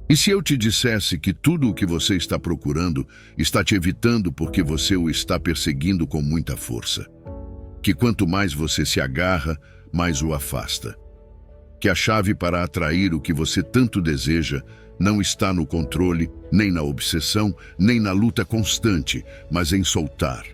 E se eu te dissesse que tudo o que você está procurando está te evitando porque você o está perseguindo com muita força? Que quanto mais você se agarra, mais o afasta. Que a chave para atrair o que você tanto deseja não está no controle, nem na obsessão, nem na luta constante, mas em soltar.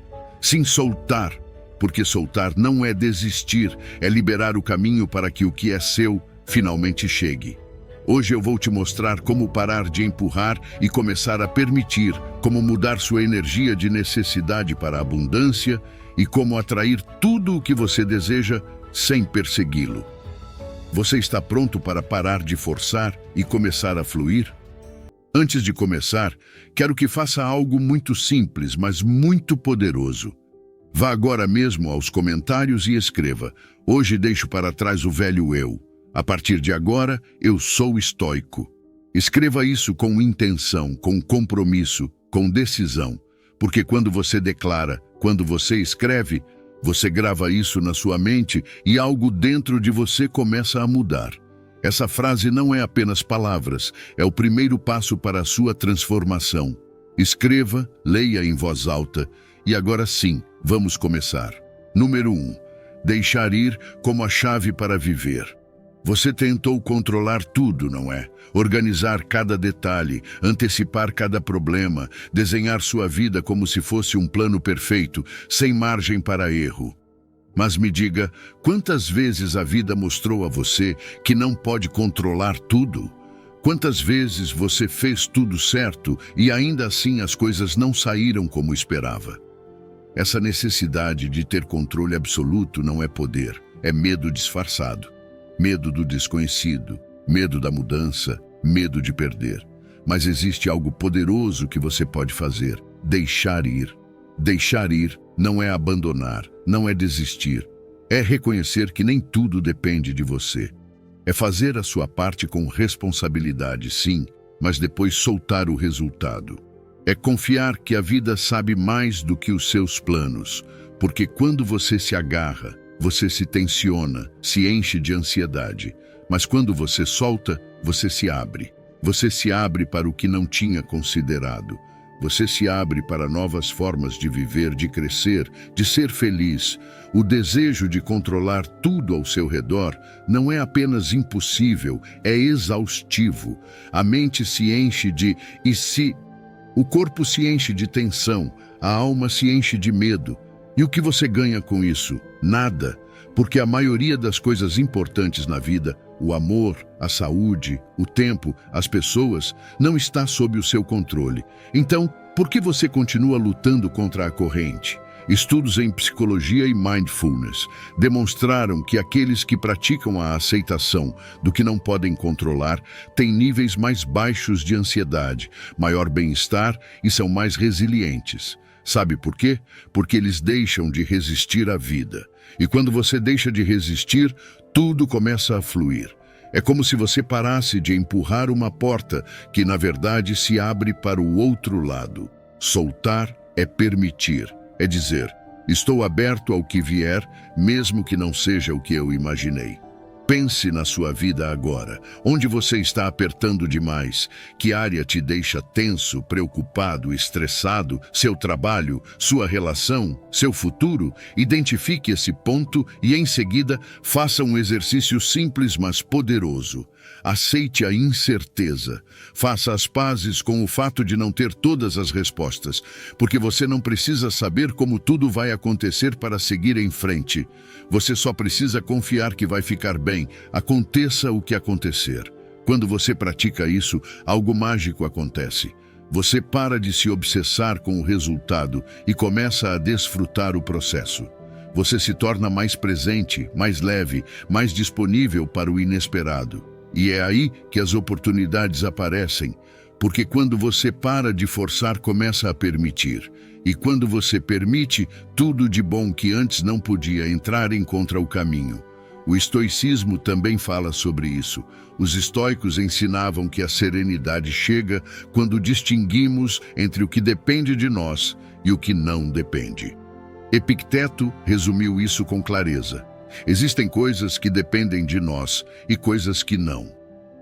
Sim, soltar, porque soltar não é desistir, é liberar o caminho para que o que é seu finalmente chegue. Hoje eu vou te mostrar como parar de empurrar e começar a permitir, como mudar sua energia de necessidade para a abundância e como atrair tudo o que você deseja sem persegui-lo. Você está pronto para parar de forçar e começar a fluir? Antes de começar, quero que faça algo muito simples, mas muito poderoso. Vá agora mesmo aos comentários e escreva: hoje deixo para trás o velho eu. A partir de agora, eu sou estoico. Escreva isso com intenção, com compromisso, com decisão, porque quando você declara, quando você escreve, você grava isso na sua mente e algo dentro de você começa a mudar. Essa frase não é apenas palavras, é o primeiro passo para a sua transformação. Escreva, leia em voz alta e agora sim, vamos começar. Número 1. Deixar ir como a chave para viver. Você tentou controlar tudo, não é? Organizar cada detalhe, antecipar cada problema, desenhar sua vida como se fosse um plano perfeito, sem margem para erro. Mas me diga, quantas vezes a vida mostrou a você que não pode controlar tudo? Quantas vezes você fez tudo certo e ainda assim as coisas não saíram como esperava? Essa necessidade de ter controle absoluto não é poder, é medo disfarçado. Medo do desconhecido, medo da mudança, medo de perder. Mas existe algo poderoso que você pode fazer: deixar ir. Deixar ir não é abandonar, não é desistir. É reconhecer que nem tudo depende de você. É fazer a sua parte com responsabilidade, sim, mas depois soltar o resultado. É confiar que a vida sabe mais do que os seus planos, porque quando você se agarra, você se tensiona, se enche de ansiedade. Mas quando você solta, você se abre. Você se abre para o que não tinha considerado. Você se abre para novas formas de viver, de crescer, de ser feliz. O desejo de controlar tudo ao seu redor não é apenas impossível, é exaustivo. A mente se enche de "e se?". O corpo se enche de tensão, a alma se enche de medo. E o que você ganha com isso? Nada, porque a maioria das coisas importantes na vida, o amor, a saúde, o tempo, as pessoas, não está sob o seu controle. Então, por que você continua lutando contra a corrente? Estudos em psicologia e mindfulness demonstraram que aqueles que praticam a aceitação do que não podem controlar têm níveis mais baixos de ansiedade, maior bem-estar e são mais resilientes. Sabe por quê? Porque eles deixam de resistir à vida. E quando você deixa de resistir, tudo começa a fluir. É como se você parasse de empurrar uma porta que, na verdade, se abre para o outro lado. Soltar é permitir, é dizer: estou aberto ao que vier, mesmo que não seja o que eu imaginei. Pense na sua vida agora. Onde você está apertando demais? Que área te deixa tenso, preocupado, estressado? Seu trabalho, sua relação, seu futuro? Identifique esse ponto e, em seguida, faça um exercício simples, mas poderoso. Aceite a incerteza. Faça as pazes com o fato de não ter todas as respostas, porque você não precisa saber como tudo vai acontecer para seguir em frente. Você só precisa confiar que vai ficar bem, aconteça o que acontecer. Quando você pratica isso, algo mágico acontece. Você para de se obsessar com o resultado e começa a desfrutar o processo. Você se torna mais presente, mais leve, mais disponível para o inesperado. E é aí que as oportunidades aparecem, porque quando você para de forçar, começa a permitir. E quando você permite, tudo de bom que antes não podia entrar encontra o caminho. O estoicismo também fala sobre isso. Os estoicos ensinavam que a serenidade chega quando distinguimos entre o que depende de nós e o que não depende. Epicteto resumiu isso com clareza. Existem coisas que dependem de nós e coisas que não.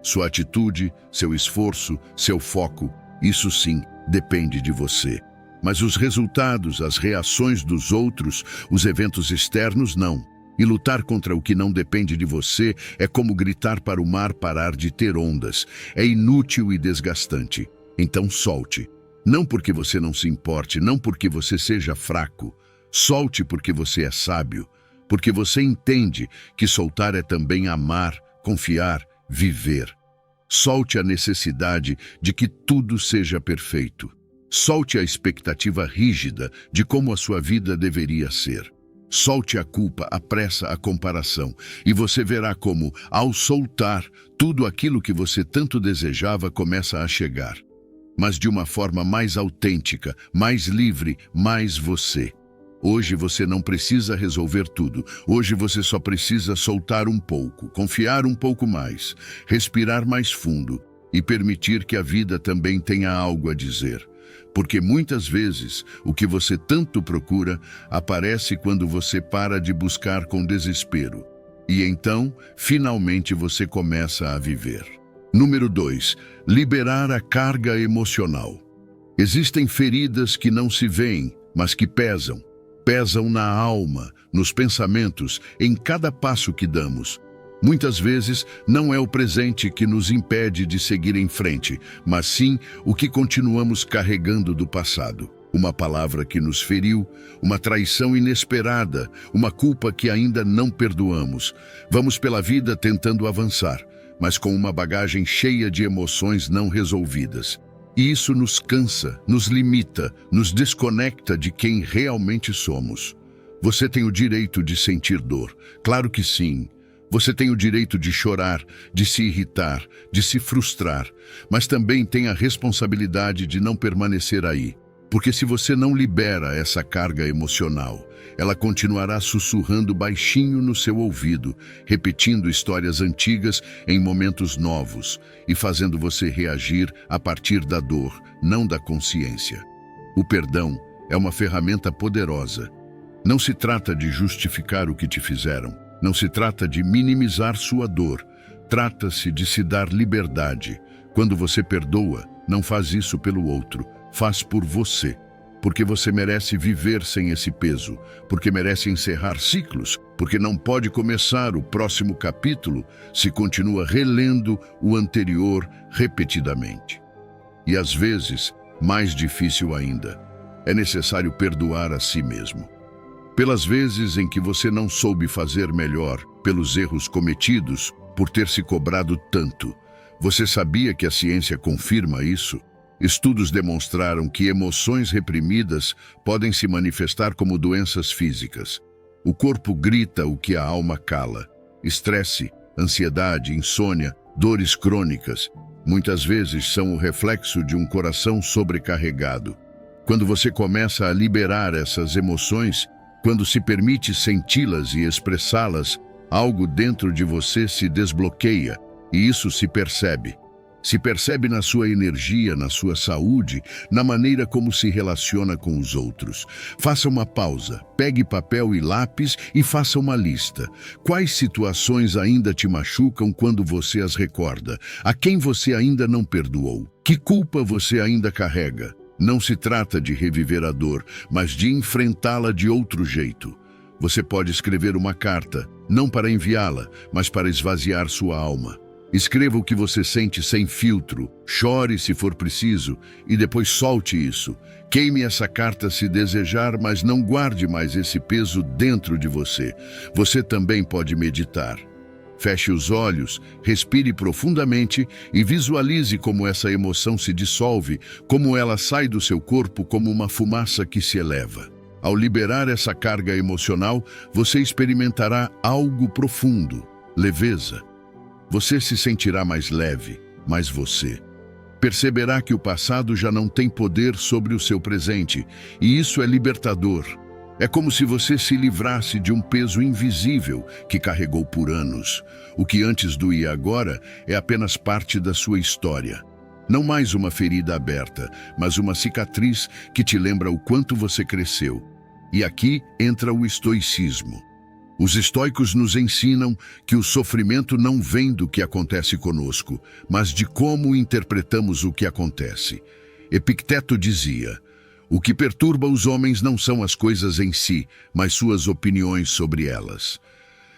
Sua atitude, seu esforço, seu foco, isso sim, depende de você. Mas os resultados, as reações dos outros, os eventos externos, não. E lutar contra o que não depende de você é como gritar para o mar parar de ter ondas. É inútil e desgastante. Então solte. Não porque você não se importe, não porque você seja fraco. Solte porque você é sábio, porque você entende que soltar é também amar, confiar, viver. Solte a necessidade de que tudo seja perfeito. Solte a expectativa rígida de como a sua vida deveria ser. Solte a culpa, a pressa, a comparação, e você verá como, ao soltar, tudo aquilo que você tanto desejava começa a chegar. Mas de uma forma mais autêntica, mais livre, mais você. Hoje você não precisa resolver tudo. Hoje você só precisa soltar um pouco, confiar um pouco mais, respirar mais fundo e permitir que a vida também tenha algo a dizer. Porque muitas vezes o que você tanto procura aparece quando você para de buscar com desespero. E então, finalmente você começa a viver. Número 2. Liberar a carga emocional. Existem feridas que não se veem, mas que pesam. Pesam na alma, nos pensamentos, em cada passo que damos. Muitas vezes não é o presente que nos impede de seguir em frente, mas sim o que continuamos carregando do passado. Uma palavra que nos feriu, uma traição inesperada, uma culpa que ainda não perdoamos. Vamos pela vida tentando avançar, mas com uma bagagem cheia de emoções não resolvidas. E isso nos cansa, nos limita, nos desconecta de quem realmente somos. Você tem o direito de sentir dor, claro que sim. Você tem o direito de chorar, de se irritar, de se frustrar, mas também tem a responsabilidade de não permanecer aí. Porque se você não libera essa carga emocional, ela continuará sussurrando baixinho no seu ouvido, repetindo histórias antigas em momentos novos e fazendo você reagir a partir da dor, não da consciência. O perdão é uma ferramenta poderosa. Não se trata de justificar o que te fizeram. Não se trata de minimizar sua dor, trata-se de se dar liberdade. Quando você perdoa, não faz isso pelo outro, faz por você. Porque você merece viver sem esse peso, porque merece encerrar ciclos, porque não pode começar o próximo capítulo se continua relendo o anterior repetidamente. E às vezes, mais difícil ainda, é necessário perdoar a si mesmo. Pelas vezes em que você não soube fazer melhor, pelos erros cometidos, por ter se cobrado tanto. Você sabia que a ciência confirma isso? Estudos demonstraram que emoções reprimidas podem se manifestar como doenças físicas. O corpo grita o que a alma cala. Estresse, ansiedade, insônia, dores crônicas, muitas vezes são o reflexo de um coração sobrecarregado. Quando você começa a liberar essas emoções, quando se permite senti-las e expressá-las, algo dentro de você se desbloqueia, e isso se percebe. Se percebe na sua energia, na sua saúde, na maneira como se relaciona com os outros. Faça uma pausa, pegue papel e lápis e faça uma lista. Quais situações ainda te machucam quando você as recorda? A quem você ainda não perdoou? Que culpa você ainda carrega? Não se trata de reviver a dor, mas de enfrentá-la de outro jeito. Você pode escrever uma carta, não para enviá-la, mas para esvaziar sua alma. Escreva o que você sente sem filtro, chore se for preciso e depois solte isso. Queime essa carta se desejar, mas não guarde mais esse peso dentro de você. Você também pode meditar. Feche os olhos, respire profundamente e visualize como essa emoção se dissolve, como ela sai do seu corpo como uma fumaça que se eleva. Ao liberar essa carga emocional, você experimentará algo profundo, leveza. Você se sentirá mais leve, mais você. Perceberá que o passado já não tem poder sobre o seu presente, e isso é libertador. É como se você se livrasse de um peso invisível que carregou por anos. O que antes doía agora é apenas parte da sua história. Não mais uma ferida aberta, mas uma cicatriz que te lembra o quanto você cresceu. E aqui entra o estoicismo. Os estoicos nos ensinam que o sofrimento não vem do que acontece conosco, mas de como interpretamos o que acontece. Epicteto dizia: o que perturba os homens não são as coisas em si, mas suas opiniões sobre elas.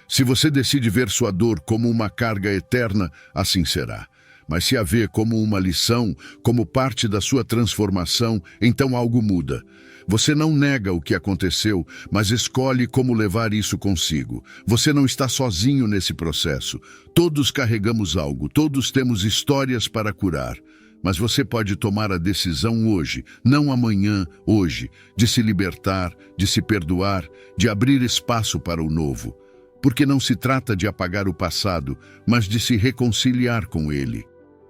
Se você decide ver sua dor como uma carga eterna, assim será. Mas se a vê como uma lição, como parte da sua transformação, então algo muda. Você não nega o que aconteceu, mas escolhe como levar isso consigo. Você não está sozinho nesse processo. Todos carregamos algo, todos temos histórias para curar. Mas você pode tomar a decisão hoje, não amanhã, hoje, de se libertar, de se perdoar, de abrir espaço para o novo. Porque não se trata de apagar o passado, mas de se reconciliar com ele.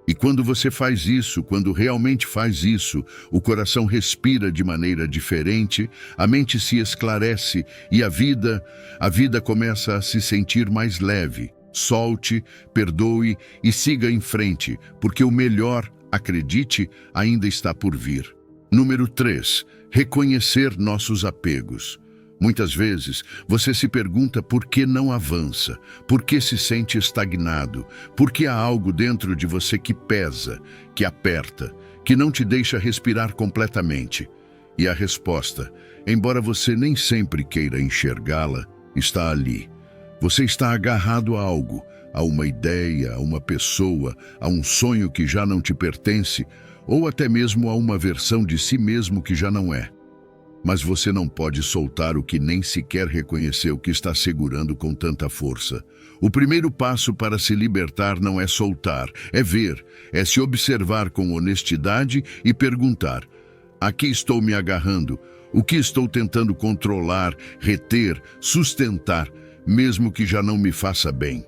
E quando você faz isso, quando realmente faz isso, o coração respira de maneira diferente, a mente se esclarece e a vida começa a se sentir mais leve. Solte, perdoe e siga em frente, porque o melhor, acredite, ainda está por vir. Número 3. Reconhecer nossos apegos. Muitas vezes, você se pergunta por que não avança, por que se sente estagnado, por que há algo dentro de você que pesa, que aperta, que não te deixa respirar completamente. E a resposta, embora você nem sempre queira enxergá-la, está ali. Você está agarrado a algo, a uma ideia, a uma pessoa, a um sonho que já não te pertence, ou até mesmo a uma versão de si mesmo que já não é. Mas você não pode soltar o que nem sequer reconheceu que está segurando com tanta força. O primeiro passo para se libertar não é soltar, é ver, é se observar com honestidade e perguntar: a que estou me agarrando? O que estou tentando controlar, reter, sustentar, mesmo que já não me faça bem?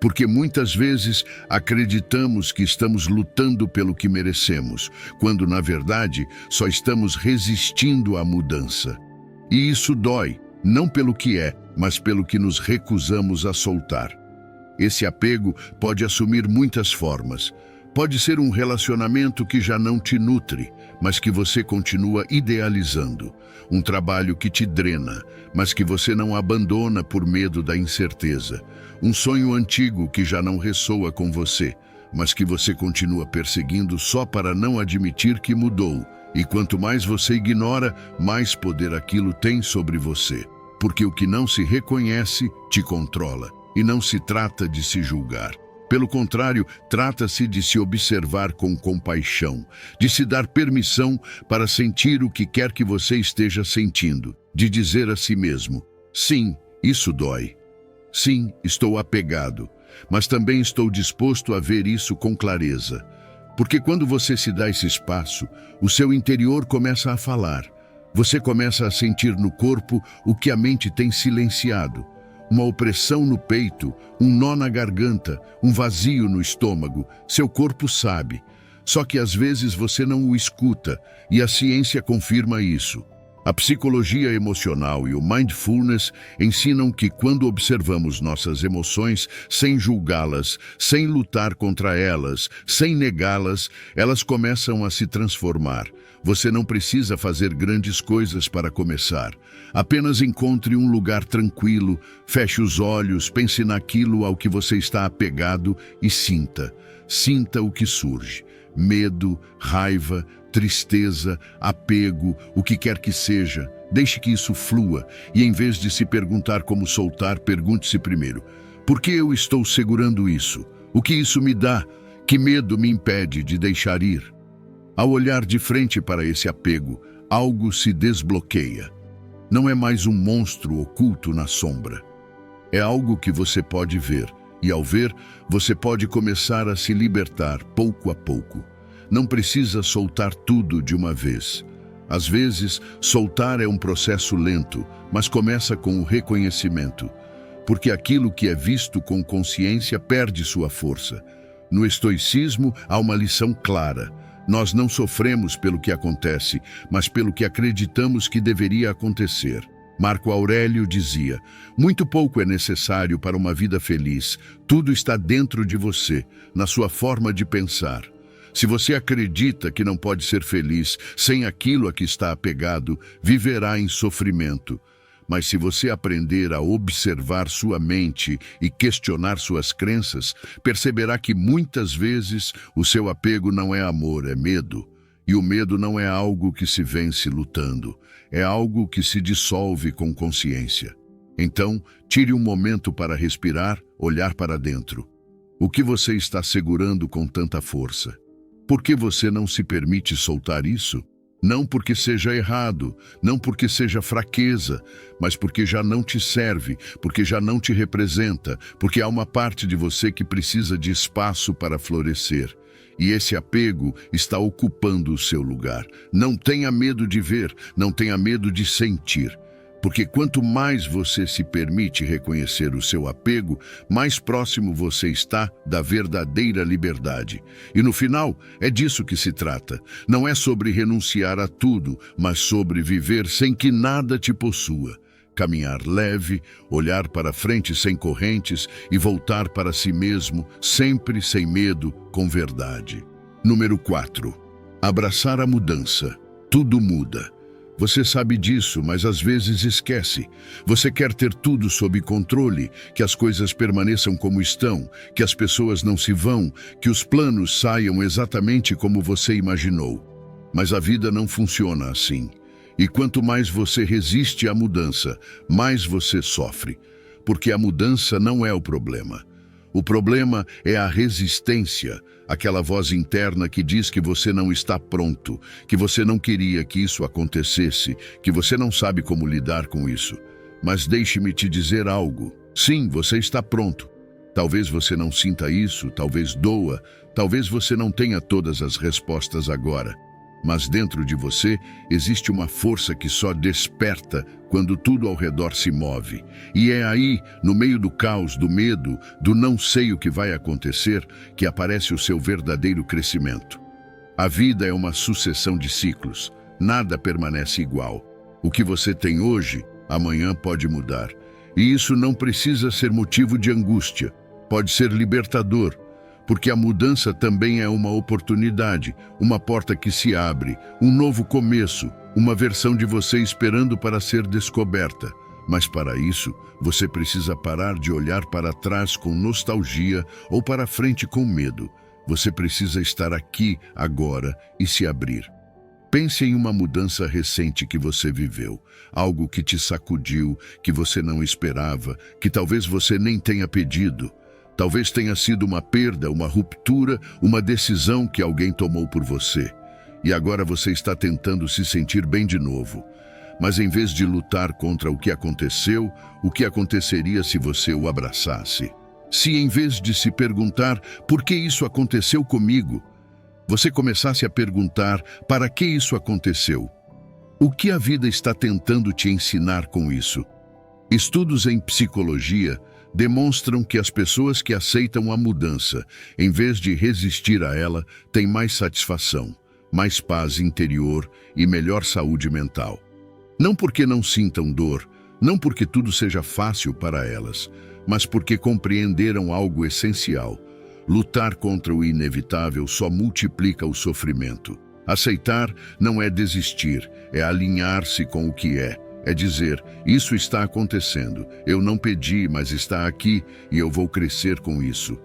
Porque muitas vezes acreditamos que estamos lutando pelo que merecemos, quando na verdade só estamos resistindo à mudança. E isso dói, não pelo que é, mas pelo que nos recusamos a soltar. Esse apego pode assumir muitas formas. Pode ser um relacionamento que já não te nutre, mas que você continua idealizando. Um trabalho que te drena, mas que você não abandona por medo da incerteza. Um sonho antigo que já não ressoa com você, mas que você continua perseguindo só para não admitir que mudou. E quanto mais você ignora, mais poder aquilo tem sobre você. Porque o que não se reconhece te controla, e não se trata de se julgar. Pelo contrário, trata-se de se observar com compaixão, de se dar permissão para sentir o que quer que você esteja sentindo, de dizer a si mesmo: sim, isso dói. Sim, estou apegado, mas também estou disposto a ver isso com clareza. Porque quando você se dá esse espaço, o seu interior começa a falar. Você começa a sentir no corpo o que a mente tem silenciado. Uma opressão no peito, um nó na garganta, um vazio no estômago. Seu corpo sabe. Só que às vezes você não o escuta, e a ciência confirma isso. A psicologia emocional e o mindfulness ensinam que quando observamos nossas emoções sem julgá-las, sem lutar contra elas, sem negá-las, elas começam a se transformar. Você não precisa fazer grandes coisas para começar. Apenas encontre um lugar tranquilo, feche os olhos, pense naquilo ao que você está apegado e sinta. Sinta o que surge. Medo, raiva, tristeza, apego, o que quer que seja. Deixe que isso flua e, em vez de se perguntar como soltar, pergunte-se primeiro: por que eu estou segurando isso? O que isso me dá? Que medo me impede de deixar ir? Ao olhar de frente para esse apego, algo se desbloqueia. Não é mais um monstro oculto na sombra. É algo que você pode ver, e ao ver, você pode começar a se libertar pouco a pouco. Não precisa soltar tudo de uma vez. Às vezes, soltar é um processo lento, mas começa com o reconhecimento, porque aquilo que é visto com consciência perde sua força. No estoicismo, há uma lição clara. Nós não sofremos pelo que acontece, mas pelo que acreditamos que deveria acontecer. Marco Aurélio dizia: muito pouco é necessário para uma vida feliz. Tudo está dentro de você, na sua forma de pensar. Se você acredita que não pode ser feliz sem aquilo a que está apegado, viverá em sofrimento. Mas se você aprender a observar sua mente e questionar suas crenças, perceberá que muitas vezes o seu apego não é amor, é medo. E o medo não é algo que se vence lutando, é algo que se dissolve com consciência. Então, tire um momento para respirar, olhar para dentro. O que você está segurando com tanta força? Por que você não se permite soltar isso? Não porque seja errado, não porque seja fraqueza, mas porque já não te serve, porque já não te representa, porque há uma parte de você que precisa de espaço para florescer. E esse apego está ocupando o seu lugar. Não tenha medo de ver, não tenha medo de sentir. Porque quanto mais você se permite reconhecer o seu apego, mais próximo você está da verdadeira liberdade. E no final, é disso que se trata. Não é sobre renunciar a tudo, mas sobre viver sem que nada te possua. Caminhar leve, olhar para frente sem correntes e voltar para si mesmo, sempre sem medo, com verdade. Número 4. Abraçar a mudança. Tudo muda. Você sabe disso, mas às vezes esquece. Você quer ter tudo sob controle, que as coisas permaneçam como estão, que as pessoas não se vão, que os planos saiam exatamente como você imaginou. Mas a vida não funciona assim. E quanto mais você resiste à mudança, mais você sofre. Porque a mudança não é o problema. O problema é a resistência, aquela voz interna que diz que você não está pronto, que você não queria que isso acontecesse, que você não sabe como lidar com isso. Mas deixe-me te dizer algo. Sim, você está pronto. Talvez você não sinta isso, talvez doa, talvez você não tenha todas as respostas agora. Mas dentro de você existe uma força que só desperta quando tudo ao redor se move. E é aí, no meio do caos, do medo, do não sei o que vai acontecer, que aparece o seu verdadeiro crescimento. A vida é uma sucessão de ciclos. Nada permanece igual. O que você tem hoje, amanhã pode mudar. E isso não precisa ser motivo de angústia. Pode ser libertador. Porque a mudança também é uma oportunidade, uma porta que se abre, um novo começo, uma versão de você esperando para ser descoberta. Mas para isso, você precisa parar de olhar para trás com nostalgia ou para frente com medo. Você precisa estar aqui, agora, e se abrir. Pense em uma mudança recente que você viveu, algo que te sacudiu, que você não esperava, que talvez você nem tenha pedido. Talvez tenha sido uma perda, uma ruptura, uma decisão que alguém tomou por você. E agora você está tentando se sentir bem de novo. Mas em vez de lutar contra o que aconteceu, o que aconteceria se você o abraçasse? Se em vez de se perguntar por que isso aconteceu comigo, você começasse a perguntar para que isso aconteceu? O que a vida está tentando te ensinar com isso? Estudos em psicologia demonstram que as pessoas que aceitam a mudança, em vez de resistir a ela, têm mais satisfação, mais paz interior e melhor saúde mental. Não porque não sintam dor, não porque tudo seja fácil para elas, mas porque compreenderam algo essencial. Lutar contra o inevitável só multiplica o sofrimento. Aceitar não é desistir, é alinhar-se com o que é. É dizer, isso está acontecendo, eu não pedi, mas está aqui e eu vou crescer com isso.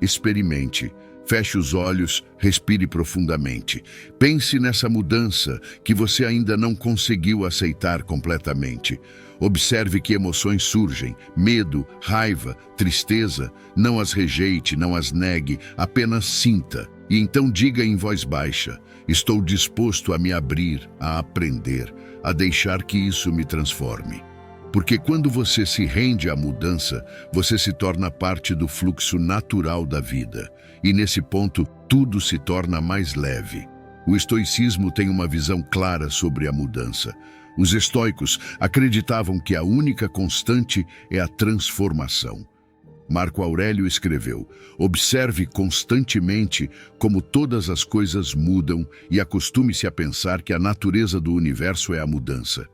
Experimente, feche os olhos, respire profundamente. Pense nessa mudança que você ainda não conseguiu aceitar completamente. Observe que emoções surgem, medo, raiva, tristeza. Não as rejeite, não as negue, apenas sinta. E então diga em voz baixa, estou disposto a me abrir, a aprender, a deixar que isso me transforme. Porque quando você se rende à mudança, você se torna parte do fluxo natural da vida. E nesse ponto, tudo se torna mais leve. O estoicismo tem uma visão clara sobre a mudança. Os estoicos acreditavam que a única constante é a transformação. Marco Aurélio escreveu, observe constantemente como todas as coisas mudam e acostume-se a pensar que a natureza do universo é a mudança.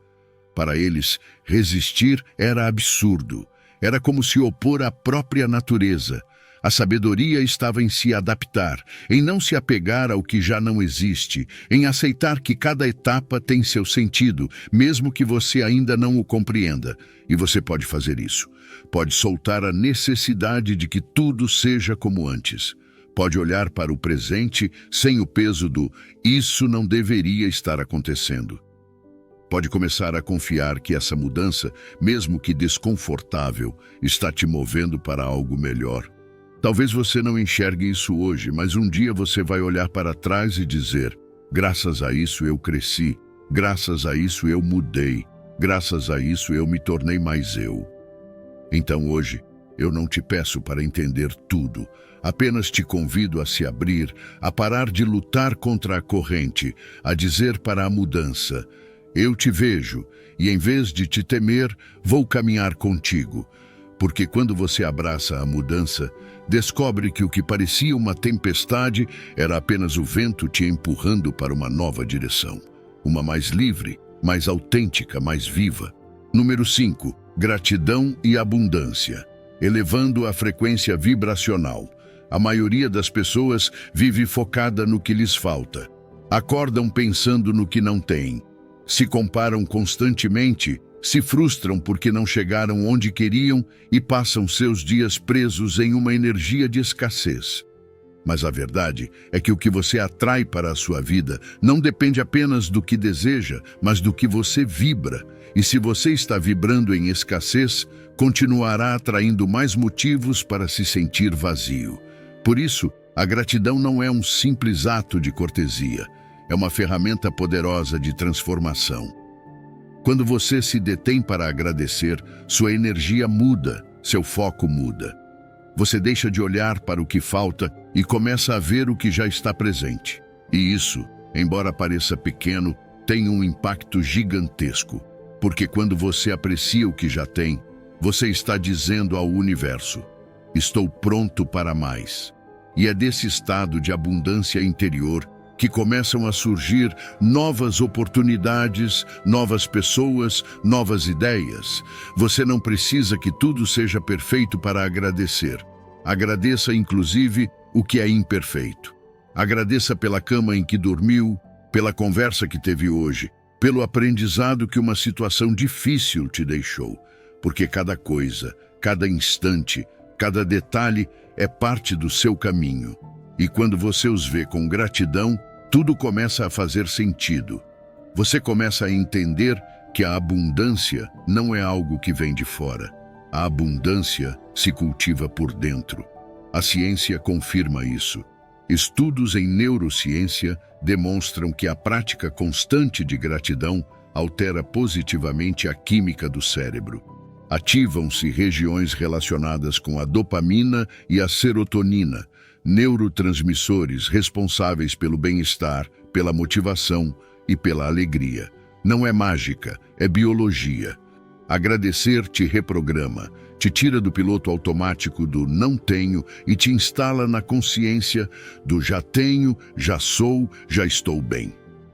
Para eles, resistir era absurdo. Era como se opor à própria natureza. A sabedoria estava em se adaptar, em não se apegar ao que já não existe, em aceitar que cada etapa tem seu sentido, mesmo que você ainda não o compreenda. E você pode fazer isso. Pode soltar a necessidade de que tudo seja como antes. Pode olhar para o presente sem o peso do "isso não deveria estar acontecendo". Pode começar a confiar que essa mudança, mesmo que desconfortável, está te movendo para algo melhor. Talvez você não enxergue isso hoje, mas um dia você vai olhar para trás e dizer: graças a isso eu cresci, graças a isso eu mudei, graças a isso eu me tornei mais eu. Então hoje, eu não te peço para entender tudo, apenas te convido a se abrir, a parar de lutar contra a corrente, a dizer para a mudança: eu te vejo, e em vez de te temer, vou caminhar contigo. Porque quando você abraça a mudança, descobre que o que parecia uma tempestade era apenas o vento te empurrando para uma nova direção. Uma mais livre, mais autêntica, mais viva. Número 5. Gratidão e abundância. Elevando a frequência vibracional. A maioria das pessoas vive focada no que lhes falta. Acordam pensando no que não têm. Se comparam constantemente, se frustram porque não chegaram onde queriam e passam seus dias presos em uma energia de escassez. Mas a verdade é que o que você atrai para a sua vida não depende apenas do que deseja, mas do que você vibra. E se você está vibrando em escassez, continuará atraindo mais motivos para se sentir vazio. Por isso, a gratidão não é um simples ato de cortesia, é uma ferramenta poderosa de transformação. Quando você se detém para agradecer, sua energia muda, seu foco muda. Você deixa de olhar para o que falta e começa a ver o que já está presente. E isso, embora pareça pequeno, tem um impacto gigantesco. Porque quando você aprecia o que já tem, você está dizendo ao universo: estou pronto para mais. E é desse estado de abundância interior que começam a surgir novas oportunidades, novas pessoas, novas ideias. Você não precisa que tudo seja perfeito para agradecer. Agradeça, inclusive, o que é imperfeito. Agradeça pela cama em que dormiu, pela conversa que teve hoje, pelo aprendizado que uma situação difícil te deixou. Porque cada coisa, cada instante, cada detalhe é parte do seu caminho. E quando você os vê com gratidão, tudo começa a fazer sentido. Você começa a entender que a abundância não é algo que vem de fora. A abundância se cultiva por dentro. A ciência confirma isso. Estudos em neurociência demonstram que a prática constante de gratidão altera positivamente a química do cérebro. Ativam-se regiões relacionadas com a dopamina e a serotonina, neurotransmissores responsáveis pelo bem-estar, pela motivação e pela alegria. Não é mágica, é biologia. Agradecer te reprograma, te tira do piloto automático do não tenho e te instala na consciência do já tenho, já sou, já estou bem.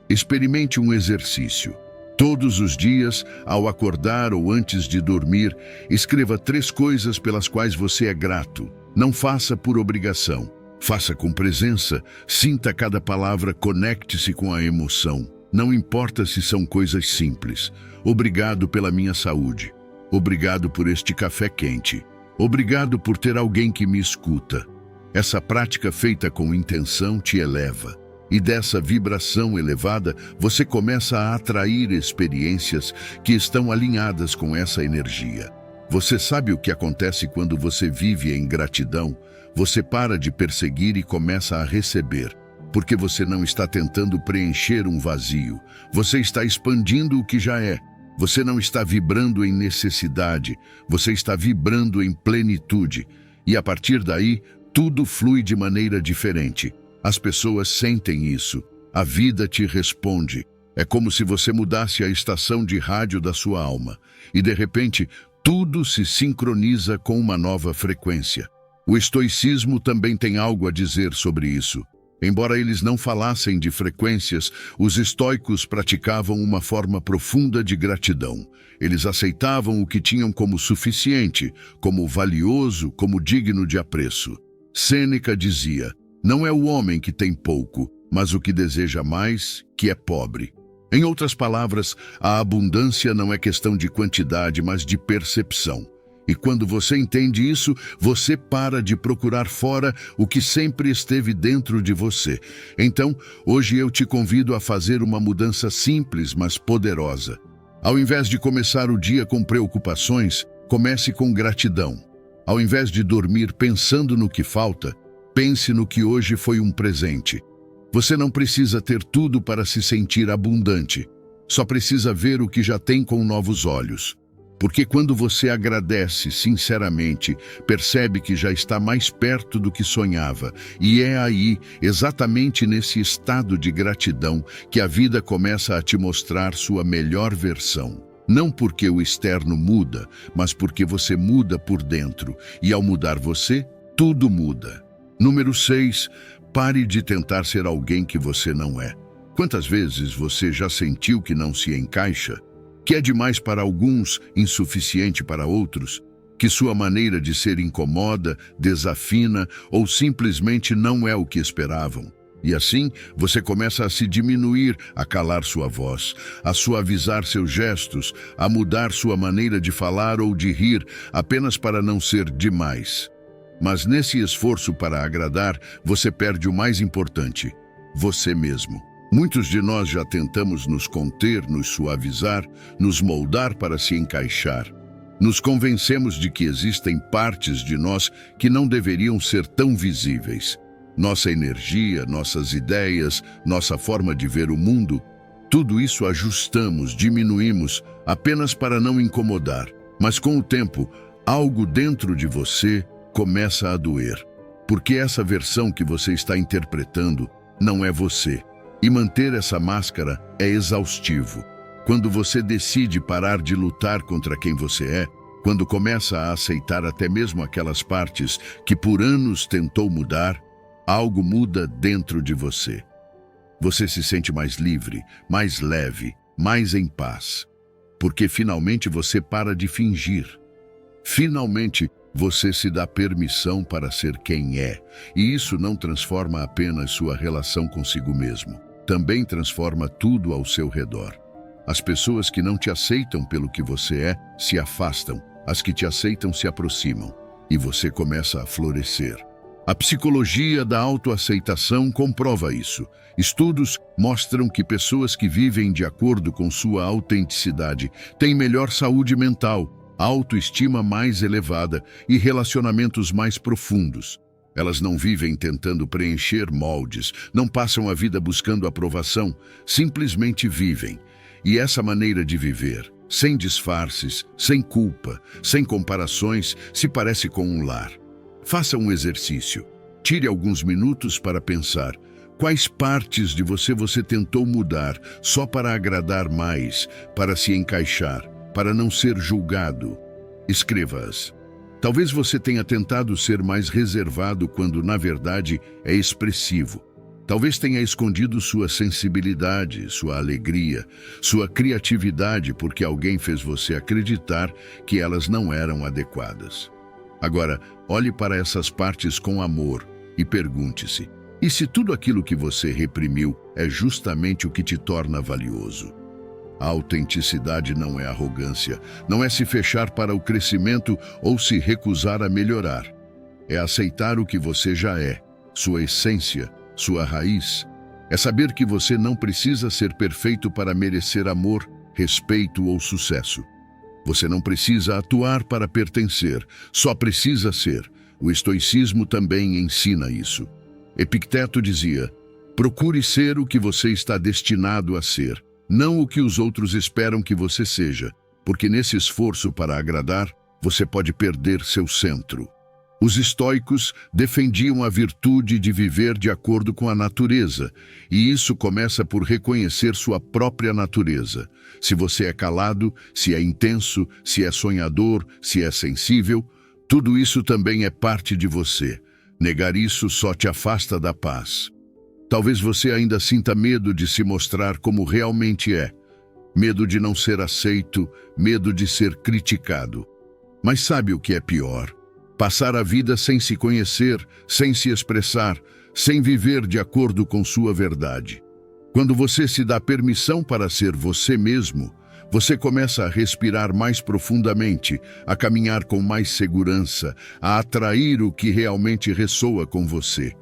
Experimente um exercício. Todos os dias, ao acordar ou antes de dormir, escreva 3 coisas pelas quais você é grato. Não faça por obrigação. Faça com presença, sinta cada palavra, conecte-se com a emoção. Não importa se são coisas simples. Obrigado pela minha saúde. Obrigado por este café quente. Obrigado por ter alguém que me escuta. Essa prática feita com intenção te eleva. E dessa vibração elevada, você começa a atrair experiências que estão alinhadas com essa energia. Você sabe o que acontece quando você vive em gratidão? Você para de perseguir e começa a receber, porque você não está tentando preencher um vazio. Você está expandindo o que já é. Você não está vibrando em necessidade, você está vibrando em plenitude. E a partir daí, tudo flui de maneira diferente. As pessoas sentem isso. A vida te responde. É como se você mudasse a estação de rádio da sua alma. E de repente, tudo se sincroniza com uma nova frequência. O estoicismo também tem algo a dizer sobre isso. Embora eles não falassem de frequências, os estoicos praticavam uma forma profunda de gratidão. Eles aceitavam o que tinham como suficiente, como valioso, como digno de apreço. Sêneca dizia: não é o homem que tem pouco, mas o que deseja mais, que é pobre. Em outras palavras, a abundância não é questão de quantidade, mas de percepção. E quando você entende isso, você para de procurar fora o que sempre esteve dentro de você. Então, hoje eu te convido a fazer uma mudança simples, mas poderosa. Ao invés de começar o dia com preocupações, comece com gratidão. Ao invés de dormir pensando no que falta, pense no que hoje foi um presente. Você não precisa ter tudo para se sentir abundante. Só precisa ver o que já tem com novos olhos. Porque quando você agradece sinceramente, percebe que já está mais perto do que sonhava. E é aí, exatamente nesse estado de gratidão, que a vida começa a te mostrar sua melhor versão. Não porque o externo muda, mas porque você muda por dentro. E ao mudar você, tudo muda. Número 6. Pare de tentar ser alguém que você não é. Quantas vezes você já sentiu que não se encaixa? Que é demais para alguns, insuficiente para outros? Que sua maneira de ser incomoda, desafina ou simplesmente não é o que esperavam? E assim, você começa a se diminuir, a calar sua voz, a suavizar seus gestos, a mudar sua maneira de falar ou de rir, apenas para não ser demais. Mas nesse esforço para agradar, você perde o mais importante: você mesmo. Muitos de nós já tentamos nos conter, nos suavizar, nos moldar para se encaixar. Nos convencemos de que existem partes de nós que não deveriam ser tão visíveis. Nossa energia, nossas ideias, nossa forma de ver o mundo, tudo isso ajustamos, diminuímos, apenas para não incomodar. Mas com o tempo, algo dentro de você começa a doer, porque essa versão que você está interpretando não é você. E manter essa máscara é exaustivo. Quando você decide parar de lutar contra quem você é, quando começa a aceitar até mesmo aquelas partes que por anos tentou mudar, algo muda dentro de você. Você se sente mais livre, mais leve, mais em paz. Porque finalmente você para de fingir. Finalmente, você se dá permissão para ser quem é, e isso não transforma apenas sua relação consigo mesmo, também transforma tudo ao seu redor. As pessoas que não te aceitam pelo que você é, se afastam, as que te aceitam se aproximam, e você começa a florescer. A psicologia da autoaceitação comprova isso. Estudos mostram que pessoas que vivem de acordo com sua autenticidade têm melhor saúde mental, autoestima mais elevada e relacionamentos mais profundos. Elas não vivem tentando preencher moldes, não passam a vida buscando aprovação, simplesmente vivem. E essa maneira de viver, sem disfarces, sem culpa, sem comparações, se parece com um lar. Faça um exercício. Tire alguns minutos para pensar. Quais partes de você tentou mudar só para agradar mais, para se encaixar, para não ser julgado? Escreva-as. Talvez você tenha tentado ser mais reservado quando, na verdade, é expressivo. Talvez tenha escondido sua sensibilidade, sua alegria, sua criatividade porque alguém fez você acreditar que elas não eram adequadas. Agora, olhe para essas partes com amor e pergunte-se: e se tudo aquilo que você reprimiu é justamente o que te torna valioso? A autenticidade não é arrogância, não é se fechar para o crescimento ou se recusar a melhorar. É aceitar o que você já é, sua essência, sua raiz. É saber que você não precisa ser perfeito para merecer amor, respeito ou sucesso. Você não precisa atuar para pertencer, só precisa ser. O estoicismo também ensina isso. Epicteto dizia: procure ser o que você está destinado a ser, não o que os outros esperam que você seja, porque nesse esforço para agradar, você pode perder seu centro. Os estoicos defendiam a virtude de viver de acordo com a natureza, e isso começa por reconhecer sua própria natureza. Se você é calado, se é intenso, se é sonhador, se é sensível, tudo isso também é parte de você. Negar isso só te afasta da paz. Talvez você ainda sinta medo de se mostrar como realmente é. Medo de não ser aceito, medo de ser criticado. Mas sabe o que é pior? Passar a vida sem se conhecer, sem se expressar, sem viver de acordo com sua verdade. Quando você se dá permissão para ser você mesmo, você começa a respirar mais profundamente, a caminhar com mais segurança, a atrair o que realmente ressoa com você.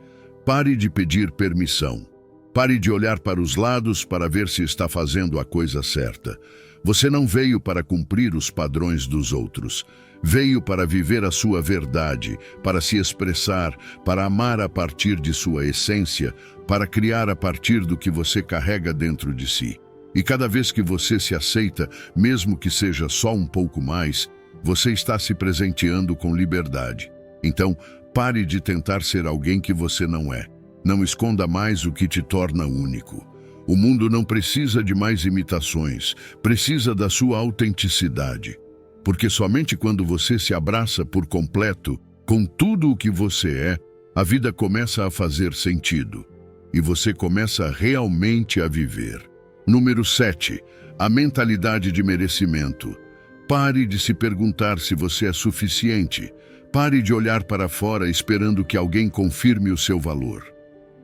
Pare de pedir permissão. Pare de olhar para os lados para ver se está fazendo a coisa certa. Você não veio para cumprir os padrões dos outros. Veio para viver a sua verdade, para se expressar, para amar a partir de sua essência, para criar a partir do que você carrega dentro de si. E cada vez que você se aceita, mesmo que seja só um pouco mais, você está se presenteando com liberdade. Então, pare de tentar ser alguém que você não é. Não esconda mais o que te torna único. O mundo não precisa de mais imitações, precisa da sua autenticidade. Porque somente quando você se abraça por completo, com tudo o que você é, a vida começa a fazer sentido. E você começa realmente a viver. Número 7. A mentalidade de merecimento. Pare de se perguntar se você é suficiente. Pare de olhar para fora esperando que alguém confirme o seu valor.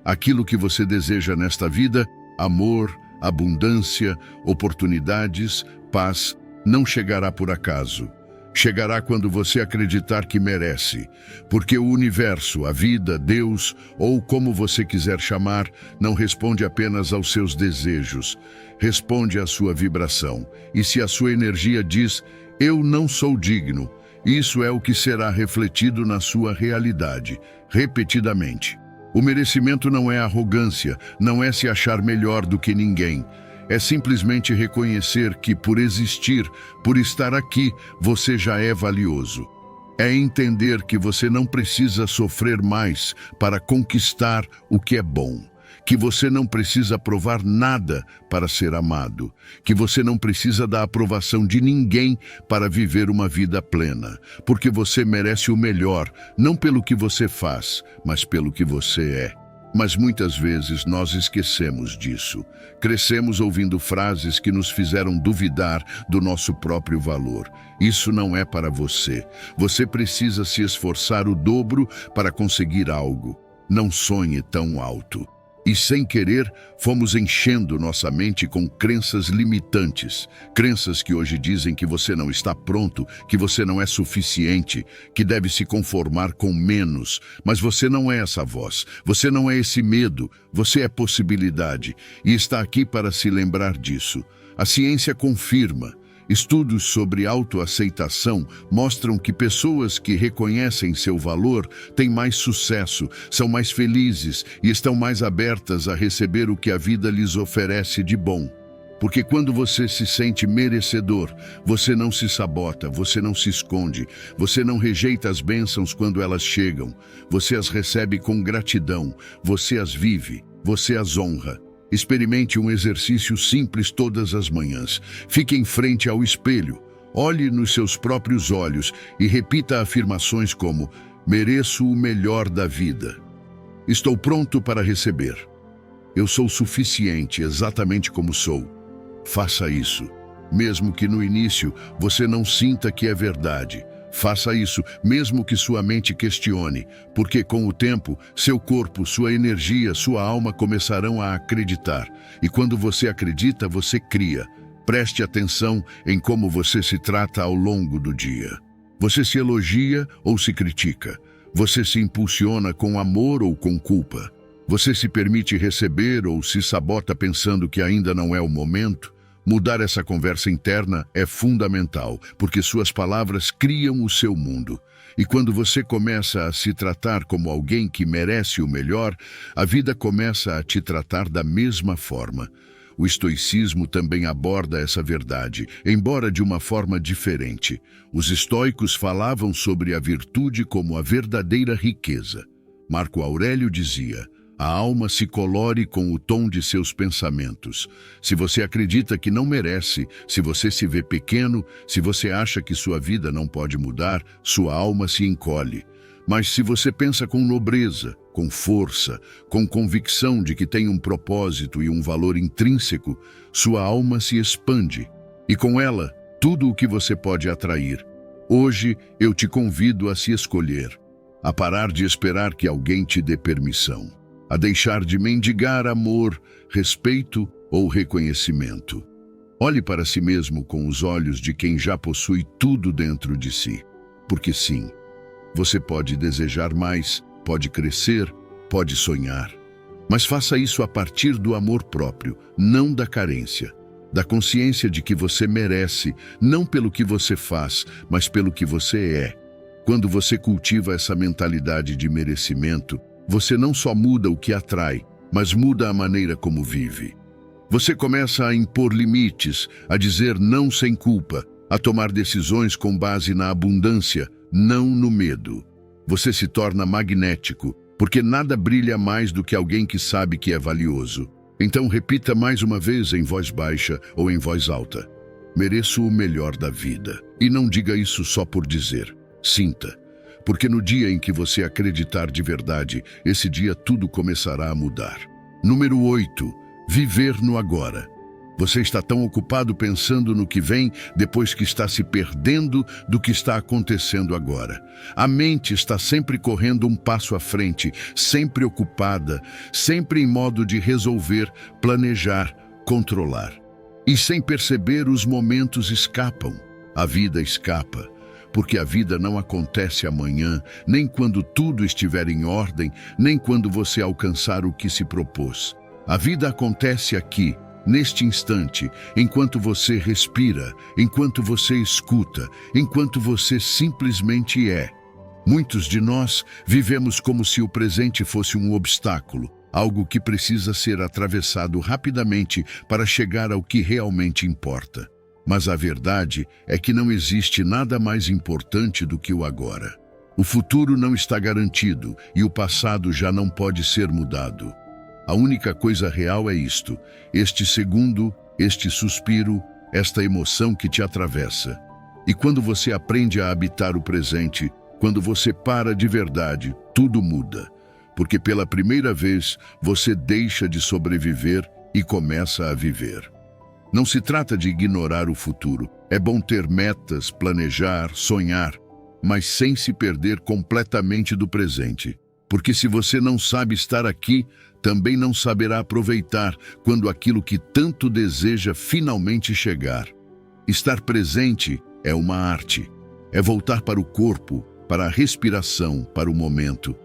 Aquilo que você deseja nesta vida, amor, abundância, oportunidades, paz, não chegará por acaso. Chegará quando você acreditar que merece, porque o universo, a vida, Deus, ou como você quiser chamar, não responde apenas aos seus desejos, responde à sua vibração. E se a sua energia diz, eu não sou digno, isso é o que será refletido na sua realidade, repetidamente. O merecimento não é arrogância, não é se achar melhor do que ninguém. É simplesmente reconhecer que, por existir, por estar aqui, você já é valioso. É entender que você não precisa sofrer mais para conquistar o que é bom. Que você não precisa provar nada para ser amado. Que você não precisa da aprovação de ninguém para viver uma vida plena. Porque você merece o melhor, não pelo que você faz, mas pelo que você é. Mas muitas vezes nós esquecemos disso. Crescemos ouvindo frases que nos fizeram duvidar do nosso próprio valor. Isso não é para você. Você precisa se esforçar o dobro para conseguir algo. Não sonhe tão alto. E sem querer, fomos enchendo nossa mente com crenças limitantes. Crenças que hoje dizem que você não está pronto, que você não é suficiente, que deve se conformar com menos. Mas você não é essa voz, você não é esse medo, você é possibilidade. E está aqui para se lembrar disso. A ciência confirma. Estudos sobre autoaceitação mostram que pessoas que reconhecem seu valor têm mais sucesso, são mais felizes e estão mais abertas a receber o que a vida lhes oferece de bom. Porque quando você se sente merecedor, você não se sabota, você não se esconde, você não rejeita as bênçãos quando elas chegam, você as recebe com gratidão, você as vive, você as honra. Experimente um exercício simples todas as manhãs. Fique em frente ao espelho, olhe nos seus próprios olhos e repita afirmações como: mereço o melhor da vida. Estou pronto para receber. Eu sou suficiente exatamente como sou. Faça isso, mesmo que no início você não sinta que é verdade. Faça isso, mesmo que sua mente questione, porque com o tempo, seu corpo, sua energia, sua alma começarão a acreditar. E quando você acredita, você cria. Preste atenção em como você se trata ao longo do dia. Você se elogia ou se critica? Você se impulsiona com amor ou com culpa? Você se permite receber ou se sabota pensando que ainda não é o momento? Mudar essa conversa interna é fundamental, porque suas palavras criam o seu mundo. E quando você começa a se tratar como alguém que merece o melhor, a vida começa a te tratar da mesma forma. O estoicismo também aborda essa verdade, embora de uma forma diferente. Os estoicos falavam sobre a virtude como a verdadeira riqueza. Marco Aurélio dizia: a alma se colore com o tom de seus pensamentos. Se você acredita que não merece, se você se vê pequeno, se você acha que sua vida não pode mudar, sua alma se encolhe. Mas se você pensa com nobreza, com força, com convicção de que tem um propósito e um valor intrínseco, sua alma se expande. E com ela, tudo o que você pode atrair. Hoje eu te convido a se escolher, a parar de esperar que alguém te dê permissão, a deixar de mendigar amor, respeito ou reconhecimento. Olhe para si mesmo com os olhos de quem já possui tudo dentro de si. Porque sim, você pode desejar mais, pode crescer, pode sonhar. Mas faça isso a partir do amor próprio, não da carência. Da consciência de que você merece, não pelo que você faz, mas pelo que você é. Quando você cultiva essa mentalidade de merecimento, você não só muda o que atrai, mas muda a maneira como vive. Você começa a impor limites, a dizer não sem culpa, a tomar decisões com base na abundância, não no medo. Você se torna magnético, porque nada brilha mais do que alguém que sabe que é valioso. Então repita mais uma vez em voz baixa ou em voz alta: mereço o melhor da vida. E não diga isso só por dizer. Sinta. Porque no dia em que você acreditar de verdade, esse dia tudo começará a mudar. Número 8. Viver no agora. Você está tão ocupado pensando no que vem, depois que está se perdendo do que está acontecendo agora. A mente está sempre correndo um passo à frente, sempre ocupada, sempre em modo de resolver, planejar, controlar. E sem perceber, os momentos escapam. A vida escapa. Porque a vida não acontece amanhã, nem quando tudo estiver em ordem, nem quando você alcançar o que se propôs. A vida acontece aqui, neste instante, enquanto você respira, enquanto você escuta, enquanto você simplesmente é. Muitos de nós vivemos como se o presente fosse um obstáculo, algo que precisa ser atravessado rapidamente para chegar ao que realmente importa. Mas a verdade é que não existe nada mais importante do que o agora. O futuro não está garantido e o passado já não pode ser mudado. A única coisa real é isto: este segundo, este suspiro, esta emoção que te atravessa. E quando você aprende a habitar o presente, quando você para de verdade, tudo muda. Porque pela primeira vez você deixa de sobreviver e começa a viver. Não se trata de ignorar o futuro. É bom ter metas, planejar, sonhar, mas sem se perder completamente do presente. Porque se você não sabe estar aqui, também não saberá aproveitar quando aquilo que tanto deseja finalmente chegar. Estar presente é uma arte. É voltar para o corpo, para a respiração, para o momento.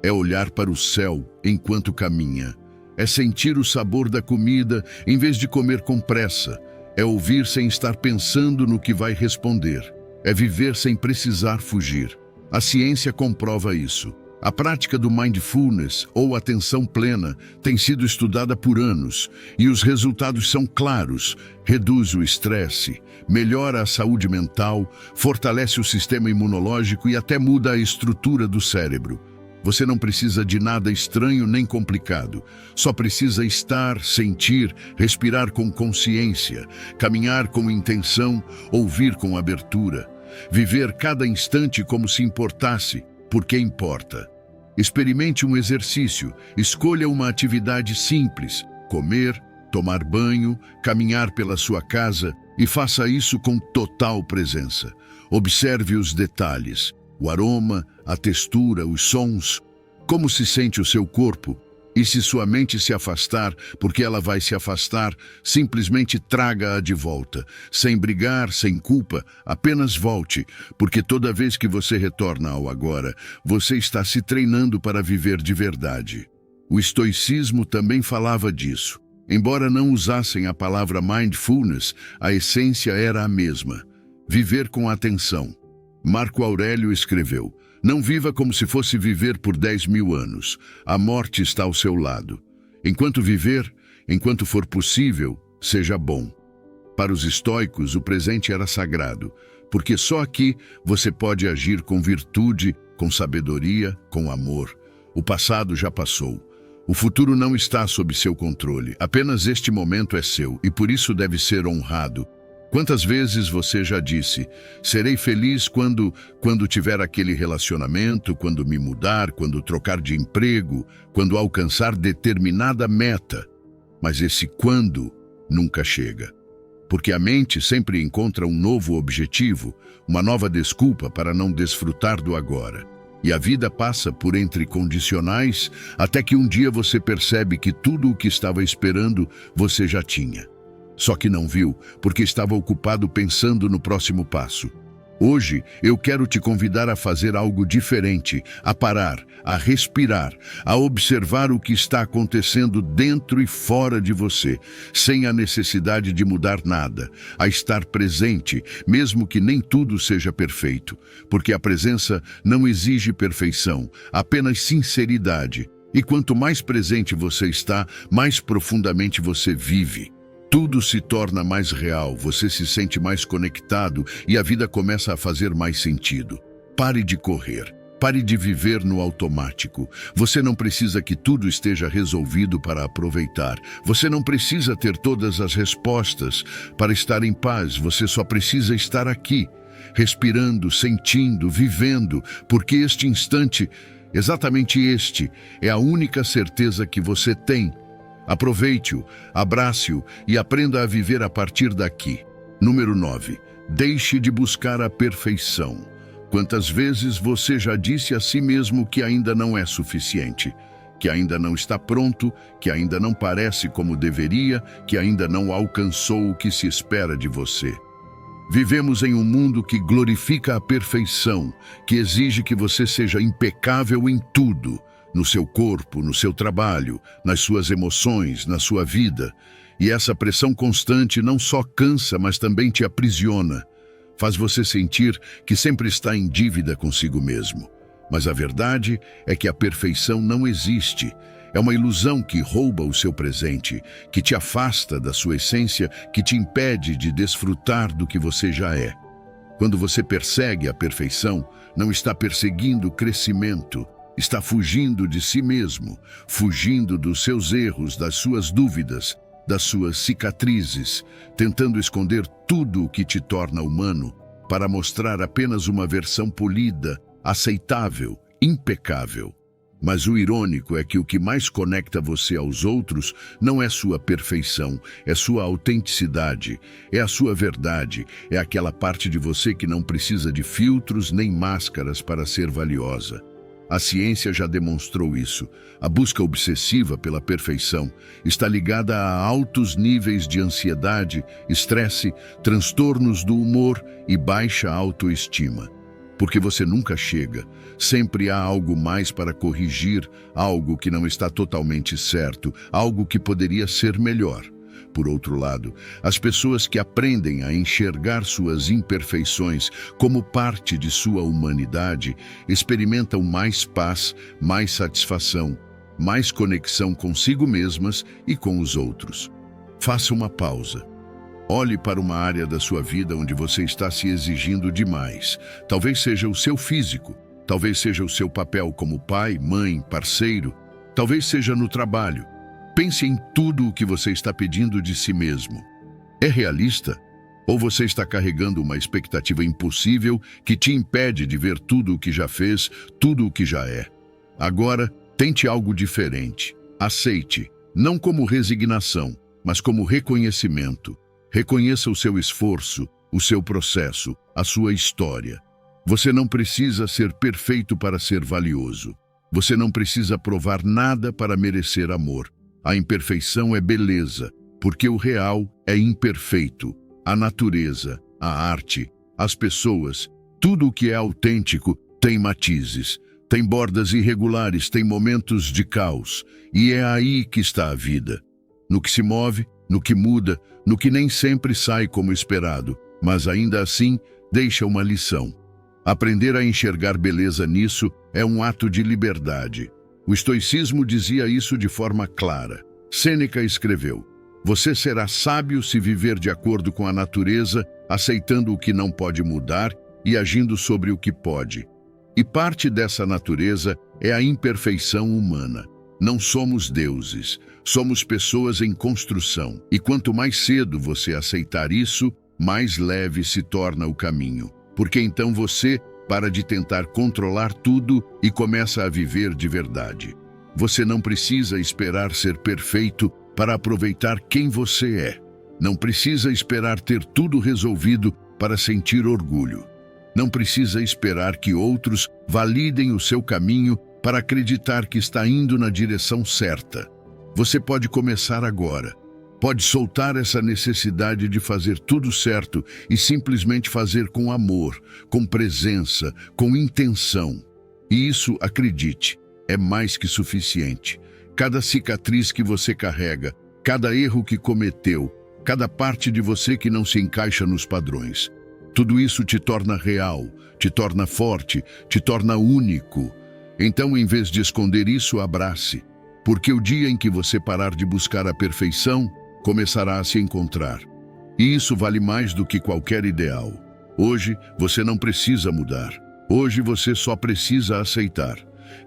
É olhar para o céu enquanto caminha. É sentir o sabor da comida em vez de comer com pressa. É ouvir sem estar pensando no que vai responder. É viver sem precisar fugir. A ciência comprova isso. A prática do mindfulness, ou atenção plena, tem sido estudada por anos, e os resultados são claros. Reduz o estresse, melhora a saúde mental, fortalece o sistema imunológico e até muda a estrutura do cérebro. Você não precisa de nada estranho nem complicado. Só precisa estar, sentir, respirar com consciência, caminhar com intenção, ouvir com abertura, viver cada instante como se importasse, porque importa. Experimente um exercício, escolha uma atividade simples, comer, tomar banho, caminhar pela sua casa e faça isso com total presença. Observe os detalhes, o aroma, a textura, os sons, como se sente o seu corpo. E se sua mente se afastar, porque ela vai se afastar, simplesmente traga-a de volta. Sem brigar, sem culpa, apenas volte, porque toda vez que você retorna ao agora, você está se treinando para viver de verdade. O estoicismo também falava disso. Embora não usassem a palavra mindfulness, a essência era a mesma: viver com atenção. Marco Aurélio escreveu: não viva como se fosse viver por 10.000 anos. A morte está ao seu lado. Enquanto viver, enquanto for possível, seja bom. Para os estoicos, o presente era sagrado, porque só aqui você pode agir com virtude, com sabedoria, com amor. O passado já passou. O futuro não está sob seu controle. Apenas este momento é seu e por isso deve ser honrado. Quantas vezes você já disse: serei feliz quando tiver aquele relacionamento, quando me mudar, quando trocar de emprego, quando alcançar determinada meta. Mas esse quando nunca chega. Porque a mente sempre encontra um novo objetivo, uma nova desculpa para não desfrutar do agora. E a vida passa por entre condicionais até que um dia você percebe que tudo o que estava esperando você já tinha. Só que não viu, porque estava ocupado pensando no próximo passo. Hoje, eu quero te convidar a fazer algo diferente, a parar, a respirar, a observar o que está acontecendo dentro e fora de você, sem a necessidade de mudar nada, a estar presente, mesmo que nem tudo seja perfeito, porque a presença não exige perfeição, apenas sinceridade. E quanto mais presente você está, mais profundamente você vive. Tudo se torna mais real, você se sente mais conectado e a vida começa a fazer mais sentido. Pare de correr, pare de viver no automático. Você não precisa que tudo esteja resolvido para aproveitar. Você não precisa ter todas as respostas para estar em paz. Você só precisa estar aqui, respirando, sentindo, vivendo, porque este instante, exatamente este, é a única certeza que você tem. Aproveite-o, abrace-o e aprenda a viver a partir daqui. Número 9. Deixe de buscar a perfeição. Quantas vezes você já disse a si mesmo que ainda não é suficiente, que ainda não está pronto, que ainda não parece como deveria, que ainda não alcançou o que se espera de você? Vivemos em um mundo que glorifica a perfeição, que exige que você seja impecável em tudo. No seu corpo, no seu trabalho, nas suas emoções, na sua vida. E essa pressão constante não só cansa, mas também te aprisiona. Faz você sentir que sempre está em dívida consigo mesmo. Mas a verdade é que a perfeição não existe. É uma ilusão que rouba o seu presente, que te afasta da sua essência, que te impede de desfrutar do que você já é. Quando você persegue a perfeição, não está perseguindo o crescimento, está fugindo de si mesmo, fugindo dos seus erros, das suas dúvidas, das suas cicatrizes, tentando esconder tudo o que te torna humano para mostrar apenas uma versão polida, aceitável, impecável. Mas o irônico é que o que mais conecta você aos outros não é sua perfeição, é sua autenticidade, é a sua verdade, é aquela parte de você que não precisa de filtros nem máscaras para ser valiosa. A ciência já demonstrou isso. A busca obsessiva pela perfeição está ligada a altos níveis de ansiedade, estresse, transtornos do humor e baixa autoestima. Porque você nunca chega, sempre há algo mais para corrigir, algo que não está totalmente certo, algo que poderia ser melhor. Por outro lado, as pessoas que aprendem a enxergar suas imperfeições como parte de sua humanidade experimentam mais paz, mais satisfação, mais conexão consigo mesmas e com os outros. Faça uma pausa. Olhe para uma área da sua vida onde você está se exigindo demais. Talvez seja o seu físico, talvez seja o seu papel como pai, mãe, parceiro, talvez seja no trabalho. Pense em tudo o que você está pedindo de si mesmo. É realista? Ou você está carregando uma expectativa impossível que te impede de ver tudo o que já fez, tudo o que já é? Agora, tente algo diferente. Aceite, não como resignação, mas como reconhecimento. Reconheça o seu esforço, o seu processo, a sua história. Você não precisa ser perfeito para ser valioso. Você não precisa provar nada para merecer amor. A imperfeição é beleza, porque o real é imperfeito. A natureza, a arte, as pessoas, tudo o que é autêntico tem matizes, tem bordas irregulares, tem momentos de caos. E é aí que está a vida. No que se move, no que muda, no que nem sempre sai como esperado, mas ainda assim deixa uma lição. Aprender a enxergar beleza nisso é um ato de liberdade. O estoicismo dizia isso de forma clara. Sêneca escreveu: "Você será sábio se viver de acordo com a natureza, aceitando o que não pode mudar e agindo sobre o que pode." E parte dessa natureza é a imperfeição humana. Não somos deuses, somos pessoas em construção. E quanto mais cedo você aceitar isso, mais leve se torna o caminho. Porque então você para de tentar controlar tudo e começa a viver de verdade. Você não precisa esperar ser perfeito para aproveitar quem você é. Não precisa esperar ter tudo resolvido para sentir orgulho. Não precisa esperar que outros validem o seu caminho para acreditar que está indo na direção certa. Você pode começar agora. Pode soltar essa necessidade de fazer tudo certo e simplesmente fazer com amor, com presença, com intenção. E isso, acredite, é mais que suficiente. Cada cicatriz que você carrega, cada erro que cometeu, cada parte de você que não se encaixa nos padrões. Tudo isso te torna real, te torna forte, te torna único. Então, em vez de esconder isso, abrace. Porque o dia em que você parar de buscar a perfeição, começará a se encontrar. E isso vale mais do que qualquer ideal. Hoje, você não precisa mudar. Hoje, você só precisa aceitar.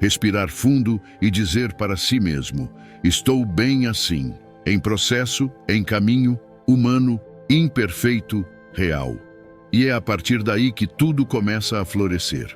Respirar fundo e dizer para si mesmo: estou bem assim, em processo, em caminho, humano, imperfeito, real. E é a partir daí que tudo começa a florescer.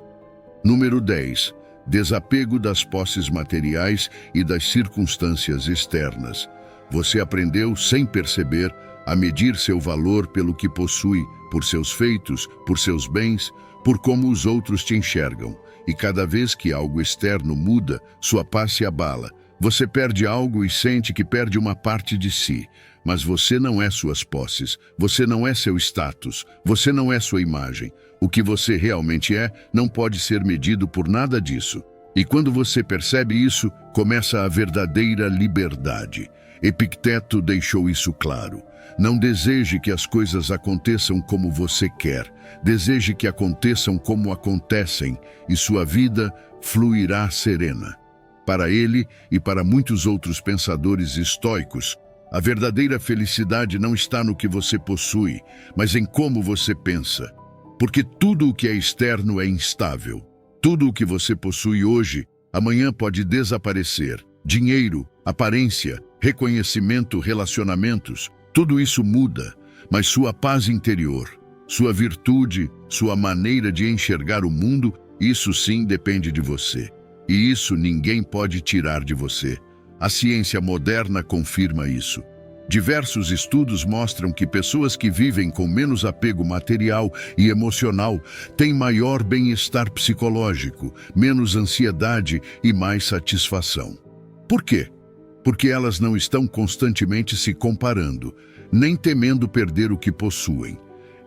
Número 10. Desapego das posses materiais e das circunstâncias externas. Você aprendeu, sem perceber, a medir seu valor pelo que possui, por seus feitos, por seus bens, por como os outros te enxergam. E cada vez que algo externo muda, sua paz se abala. Você perde algo e sente que perde uma parte de si. Mas você não é suas posses, você não é seu status, você não é sua imagem. O que você realmente é não pode ser medido por nada disso. E quando você percebe isso, começa a verdadeira liberdade. Epicteto deixou isso claro. Não deseje que as coisas aconteçam como você quer. Deseje que aconteçam como acontecem, e sua vida fluirá serena. Para ele e para muitos outros pensadores estoicos, a verdadeira felicidade não está no que você possui, mas em como você pensa. Porque tudo o que é externo é instável. Tudo o que você possui hoje, amanhã pode desaparecer. Dinheiro, aparência, reconhecimento, relacionamentos, tudo isso muda, mas sua paz interior, sua virtude, sua maneira de enxergar o mundo, isso sim depende de você. E isso ninguém pode tirar de você. A ciência moderna confirma isso. Diversos estudos mostram que pessoas que vivem com menos apego material e emocional têm maior bem-estar psicológico, menos ansiedade e mais satisfação. Por quê? Porque elas não estão constantemente se comparando, nem temendo perder o que possuem.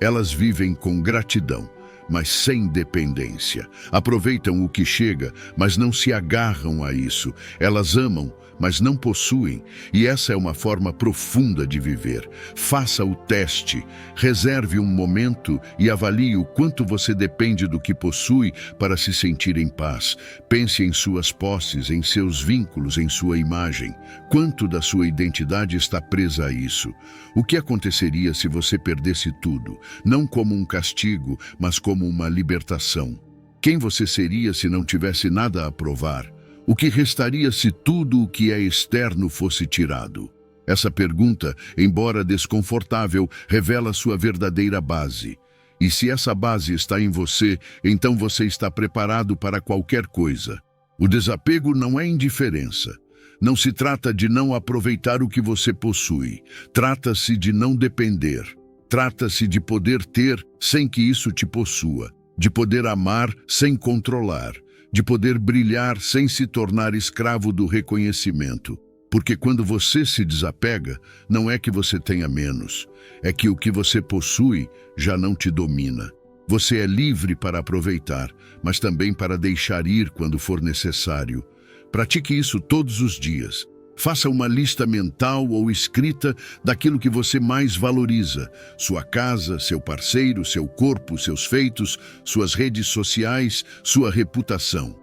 Elas vivem com gratidão, mas sem dependência. Aproveitam o que chega, mas não se agarram a isso. Elas amam, mas não possuem. E essa é uma forma profunda de viver. Faça o teste. Reserve um momento e avalie o quanto você depende do que possui para se sentir em paz. Pense em suas posses, em seus vínculos, em sua imagem. Quanto da sua identidade está presa a isso? O que aconteceria se você perdesse tudo? Não como um castigo, mas como uma libertação. Quem você seria se não tivesse nada a provar? O que restaria se tudo o que é externo fosse tirado? Essa pergunta, embora desconfortável, revela sua verdadeira base. E se essa base está em você, então você está preparado para qualquer coisa. O desapego não é indiferença. Não se trata de não aproveitar o que você possui. Trata-se de não depender. Trata-se de poder ter sem que isso te possua. De poder amar sem controlar. De poder brilhar sem se tornar escravo do reconhecimento. Porque quando você se desapega, não é que você tenha menos, é que o que você possui já não te domina. Você é livre para aproveitar, mas também para deixar ir quando for necessário. Pratique isso todos os dias. Faça uma lista mental ou escrita daquilo que você mais valoriza. Sua casa, seu parceiro, seu corpo, seus feitos, suas redes sociais, sua reputação.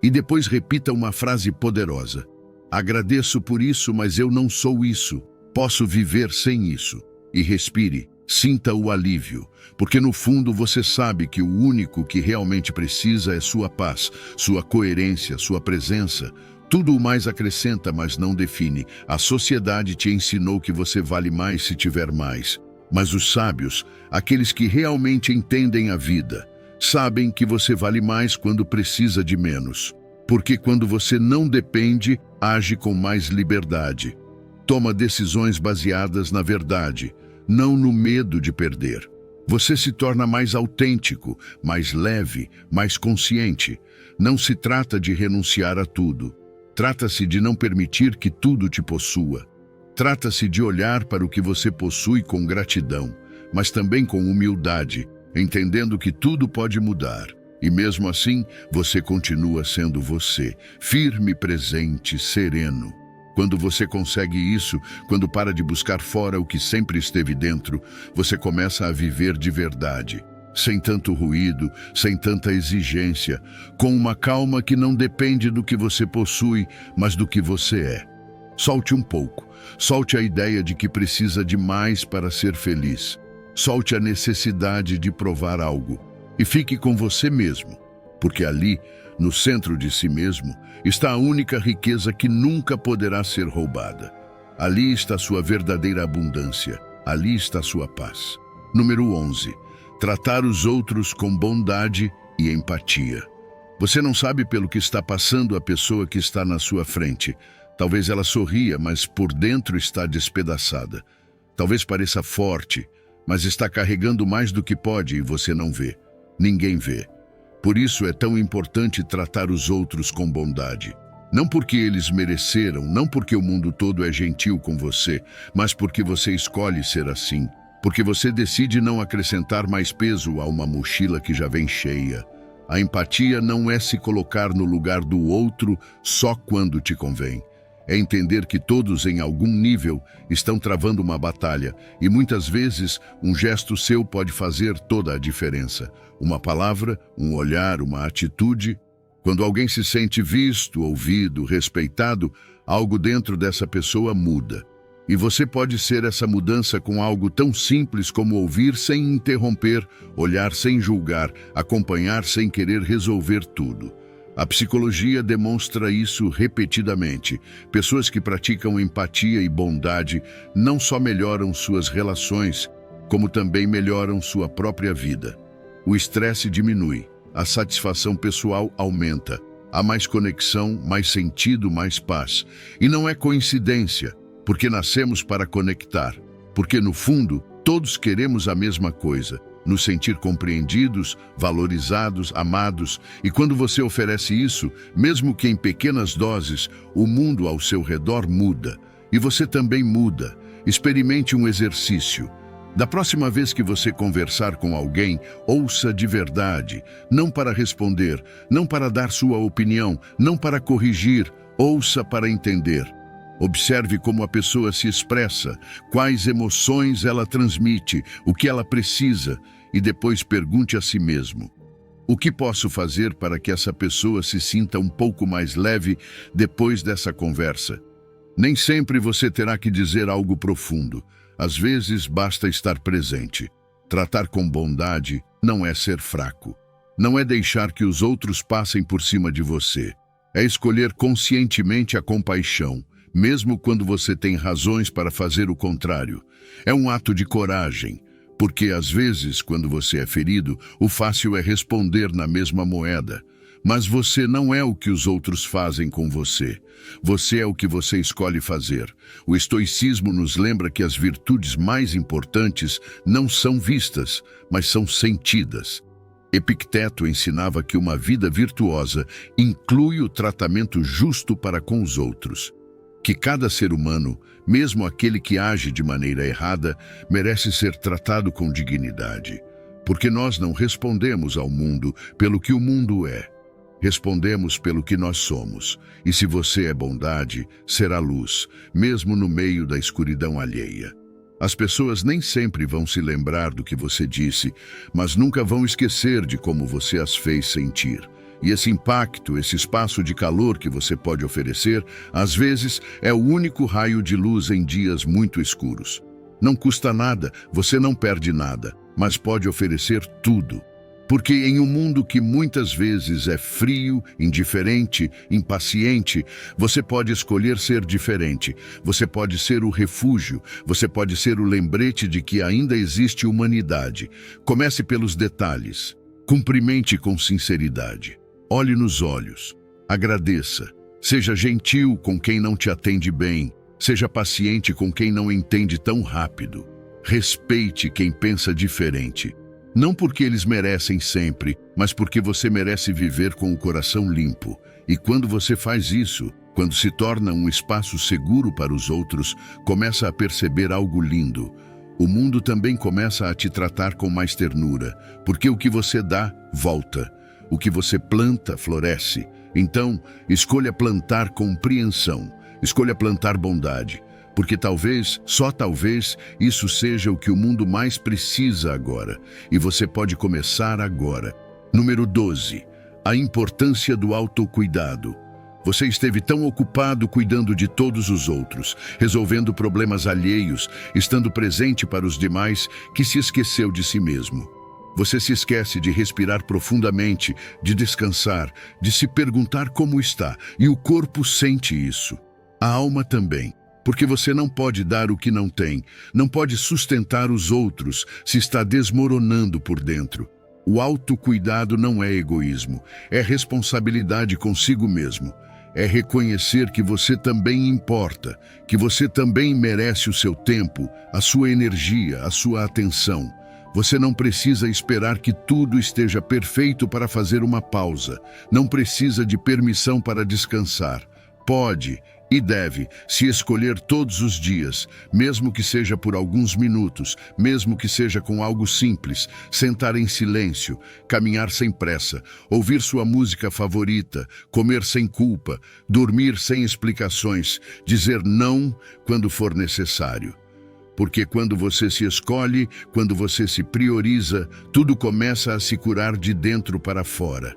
E depois repita uma frase poderosa. Agradeço por isso, mas eu não sou isso. Posso viver sem isso. E respire, sinta o alívio. Porque no fundo você sabe que o único que realmente precisa é sua paz, sua coerência, sua presença. Tudo o mais acrescenta, mas não define. A sociedade te ensinou que você vale mais se tiver mais. Mas os sábios, aqueles que realmente entendem a vida, sabem que você vale mais quando precisa de menos. Porque quando você não depende, age com mais liberdade. Toma decisões baseadas na verdade. não no medo de perder. Você se torna mais autêntico, mais leve, mais consciente. Não se trata de renunciar a tudo. Trata-se de não permitir que tudo te possua. Trata-se de olhar para o que você possui com gratidão, mas também com humildade, entendendo que tudo pode mudar. E mesmo assim, você continua sendo você, firme, presente, sereno. Quando você consegue isso, quando para de buscar fora o que sempre esteve dentro, você começa a viver de verdade, sem tanto ruído, sem tanta exigência, com uma calma que não depende do que você possui, mas do que você é. Solte um pouco, solte a ideia de que precisa de mais para ser feliz. Solte a necessidade de provar algo e fique com você mesmo, porque ali, no centro de si mesmo, está a única riqueza que nunca poderá ser roubada. Ali está sua verdadeira abundância, ali está sua paz. Número 11. Tratar os outros com bondade e empatia. Você não sabe pelo que está passando a pessoa que está na sua frente. Talvez ela sorria, mas por dentro está despedaçada. Talvez pareça forte, mas está carregando mais do que pode e você não vê. Ninguém vê. Por isso é tão importante tratar os outros com bondade. Não porque eles mereceram, não porque o mundo todo é gentil com você, mas porque você escolhe ser assim. Porque você decide não acrescentar mais peso a uma mochila que já vem cheia. A empatia não é se colocar no lugar do outro só quando te convém. É entender que todos, em algum nível, estão travando uma batalha e muitas vezes um gesto seu pode fazer toda a diferença. Uma palavra, um olhar, uma atitude. Quando alguém se sente visto, ouvido, respeitado, algo dentro dessa pessoa muda. E você pode ser essa mudança com algo tão simples como ouvir sem interromper, olhar sem julgar, acompanhar sem querer resolver tudo. A psicologia demonstra isso repetidamente. Pessoas que praticam empatia e bondade não só melhoram suas relações, como também melhoram sua própria vida. O estresse diminui, a satisfação pessoal aumenta, há mais conexão, mais sentido, mais paz. E não é coincidência, porque nascemos para conectar, porque no fundo todos queremos a mesma coisa. Nos sentir compreendidos, valorizados, amados. E quando você oferece isso, mesmo que em pequenas doses, o mundo ao seu redor muda. E você também muda. Experimente um exercício. Da próxima vez que você conversar com alguém, ouça de verdade. Não para responder, não para dar sua opinião, não para corrigir. Ouça para entender. Observe como a pessoa se expressa, quais emoções ela transmite, o que ela precisa, e depois pergunte a si mesmo: o que posso fazer para que essa pessoa se sinta um pouco mais leve depois dessa conversa? Nem sempre você terá que dizer algo profundo. Às vezes basta estar presente. Tratar com bondade não é ser fraco. Não é deixar que os outros passem por cima de você. É escolher conscientemente a compaixão, mesmo quando você tem razões para fazer o contrário. É um ato de coragem, porque às vezes, quando você é ferido, o fácil é responder na mesma moeda. Mas você não é o que os outros fazem com você. Você é o que você escolhe fazer. O estoicismo nos lembra que as virtudes mais importantes não são vistas, mas são sentidas. Epicteto ensinava que uma vida virtuosa inclui o tratamento justo para com os outros. Que cada ser humano, mesmo aquele que age de maneira errada, merece ser tratado com dignidade. Porque nós não respondemos ao mundo pelo que o mundo é. Respondemos pelo que nós somos. E se você é bondade, será luz, mesmo no meio da escuridão alheia. As pessoas nem sempre vão se lembrar do que você disse, mas nunca vão esquecer de como você as fez sentir. E esse impacto, esse espaço de calor que você pode oferecer, às vezes é o único raio de luz em dias muito escuros. Não custa nada, você não perde nada, mas pode oferecer tudo. Porque em um mundo que muitas vezes é frio, indiferente, impaciente, você pode escolher ser diferente. Você pode ser o refúgio, você pode ser o lembrete de que ainda existe humanidade. Comece pelos detalhes. Cumprimente com sinceridade. Olhe nos olhos. Agradeça. Seja gentil com quem não te atende bem. Seja paciente com quem não entende tão rápido. Respeite quem pensa diferente. Não porque eles merecem sempre, mas porque você merece viver com o coração limpo. E quando você faz isso, quando se torna um espaço seguro para os outros, começa a perceber algo lindo. O mundo também começa a te tratar com mais ternura, porque o que você dá, volta. O que você planta, floresce. Então, escolha plantar compreensão, escolha plantar bondade, porque talvez, só talvez, isso seja o que o mundo mais precisa agora, e você pode começar agora. Número 12. A importância do autocuidado. Você esteve tão ocupado cuidando de todos os outros, resolvendo problemas alheios, estando presente para os demais, que se esqueceu de si mesmo. Você se esquece de respirar profundamente, de descansar, de se perguntar como está, e o corpo sente isso. A alma também, porque você não pode dar o que não tem, não pode sustentar os outros se está desmoronando por dentro. O autocuidado não é egoísmo, é responsabilidade consigo mesmo. É reconhecer que você também importa, que você também merece o seu tempo, a sua energia, a sua atenção. Você não precisa esperar que tudo esteja perfeito para fazer uma pausa. Não precisa de permissão para descansar. Pode e deve se escolher todos os dias, mesmo que seja por alguns minutos, mesmo que seja com algo simples, sentar em silêncio, caminhar sem pressa, ouvir sua música favorita, comer sem culpa, dormir sem explicações, dizer não quando for necessário. Porque quando você se escolhe, quando você se prioriza, tudo começa a se curar de dentro para fora.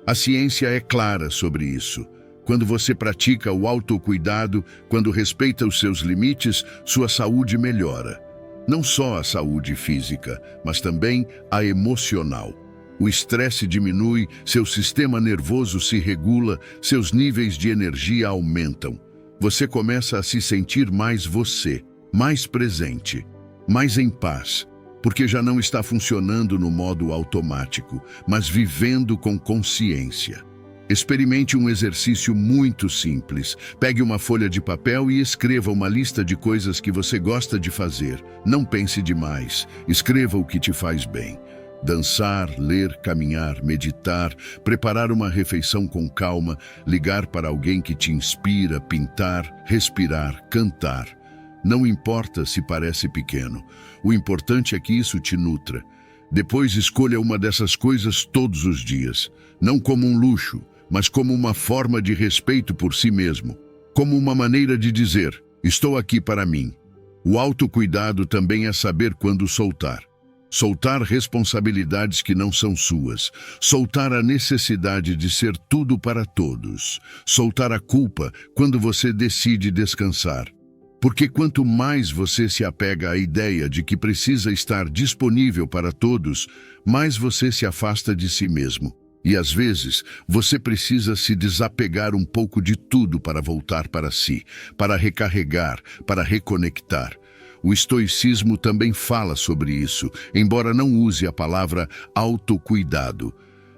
A ciência é clara sobre isso. Quando você pratica o autocuidado, quando respeita os seus limites, sua saúde melhora. Não só a saúde física, mas também a emocional. O estresse diminui, seu sistema nervoso se regula, seus níveis de energia aumentam. Você começa a se sentir mais você, mais presente, mais em paz, porque já não está funcionando no modo automático, mas vivendo com consciência. Experimente um exercício muito simples. Pegue uma folha de papel e escreva uma lista de coisas que você gosta de fazer. Não pense demais. Escreva o que te faz bem. Dançar, ler, caminhar, meditar, preparar uma refeição com calma, ligar para alguém que te inspira, pintar, respirar, cantar. Não importa se parece pequeno. O importante é que isso te nutra. Depois escolha uma dessas coisas todos os dias. Não como um luxo, mas como uma forma de respeito por si mesmo, como uma maneira de dizer, estou aqui para mim. O autocuidado também é saber quando soltar. Soltar responsabilidades que não são suas, soltar a necessidade de ser tudo para todos, soltar a culpa quando você decide descansar. Porque quanto mais você se apega à ideia de que precisa estar disponível para todos, mais você se afasta de si mesmo. E às vezes, você precisa se desapegar um pouco de tudo para voltar para si, para recarregar, para reconectar. O estoicismo também fala sobre isso, embora não use a palavra autocuidado.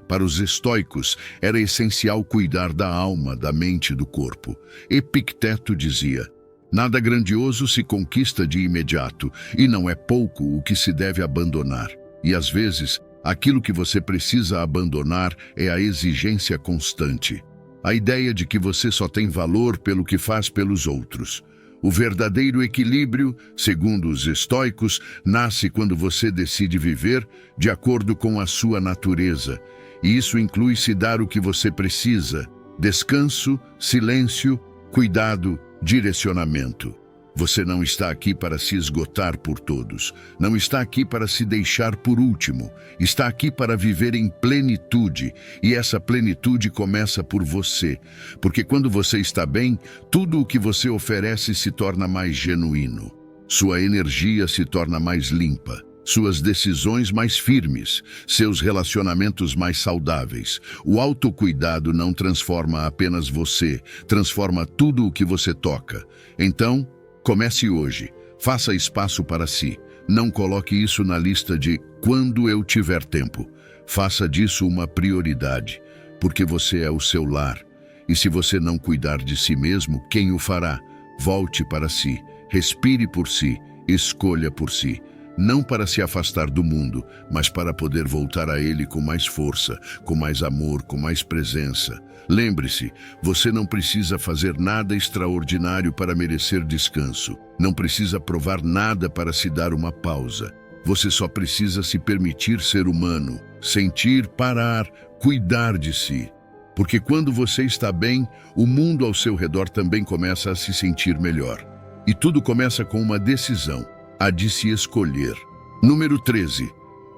Para os estoicos, era essencial cuidar da alma, da mente e do corpo. Epicteto dizia: nada grandioso se conquista de imediato, e não é pouco o que se deve abandonar. E às vezes, aquilo que você precisa abandonar é a exigência constante. A ideia de que você só tem valor pelo que faz pelos outros. O verdadeiro equilíbrio, segundo os estoicos, nasce quando você decide viver de acordo com a sua natureza. E isso inclui se dar o que você precisa: descanso, silêncio, cuidado, direcionamento. Você não está aqui para se esgotar por todos. Não está aqui para se deixar por último. Está aqui para viver em plenitude. E essa plenitude começa por você. Porque quando você está bem, tudo o que você oferece se torna mais genuíno. Sua energia se torna mais limpa. Suas decisões mais firmes. Seus relacionamentos mais saudáveis. O autocuidado não transforma apenas você. Transforma tudo o que você toca. Então, comece hoje. Faça espaço para si. Não coloque isso na lista de quando eu tiver tempo. Faça disso uma prioridade, porque você é o seu lar. E se você não cuidar de si mesmo, quem o fará? Volte para si. Respire por si. Escolha por si. não para se afastar do mundo, mas para poder voltar a ele com mais força, com mais amor, com mais presença. Lembre-se, você não precisa fazer nada extraordinário para merecer descanso. Não precisa provar nada para se dar uma pausa. Você só precisa se permitir ser humano, sentir, parar, cuidar de si. Porque quando você está bem, o mundo ao seu redor também começa a se sentir melhor. E tudo começa com uma decisão, a de se escolher. Número 13.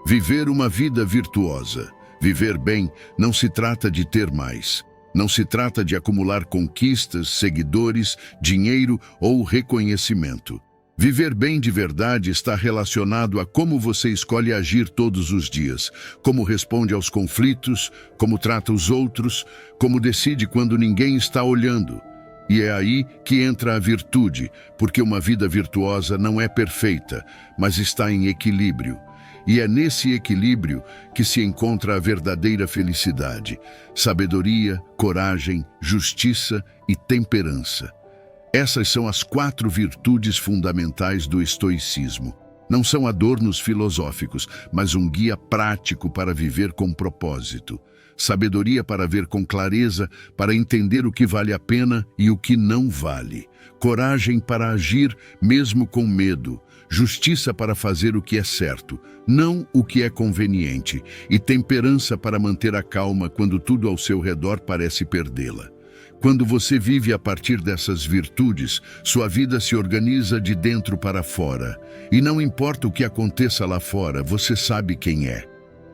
Viver uma vida virtuosa. Viver bem não se trata de ter mais. Não se trata de acumular conquistas, seguidores, dinheiro ou reconhecimento. Viver bem de verdade está relacionado a como você escolhe agir todos os dias, como responde aos conflitos, como trata os outros, como decide quando ninguém está olhando. E é aí que entra a virtude, porque uma vida virtuosa não é perfeita, mas está em equilíbrio. E é nesse equilíbrio que se encontra a verdadeira felicidade, sabedoria, coragem, justiça e temperança. Essas são as 4 virtudes fundamentais do estoicismo. Não são adornos filosóficos, mas um guia prático para viver com propósito. Sabedoria para ver com clareza, para entender o que vale a pena e o que não vale. Coragem para agir mesmo com medo. Justiça para fazer o que é certo, não o que é conveniente. E temperança para manter a calma quando tudo ao seu redor parece perdê-la. Quando você vive a partir dessas virtudes, sua vida se organiza de dentro para fora. E não importa o que aconteça lá fora, você sabe quem é.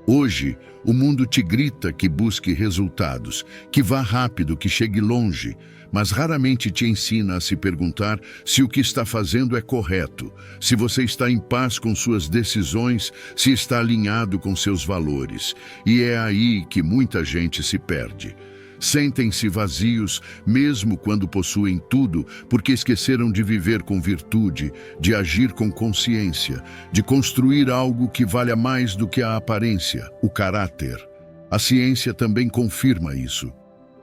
Hoje, o mundo te grita que busque resultados, que vá rápido, que chegue longe, mas raramente te ensina a se perguntar se o que está fazendo é correto, se você está em paz com suas decisões, se está alinhado com seus valores. E é aí que muita gente se perde. Sentem-se vazios, mesmo quando possuem tudo, porque esqueceram de viver com virtude, de agir com consciência, de construir algo que valha mais do que a aparência, o caráter. A ciência também confirma isso.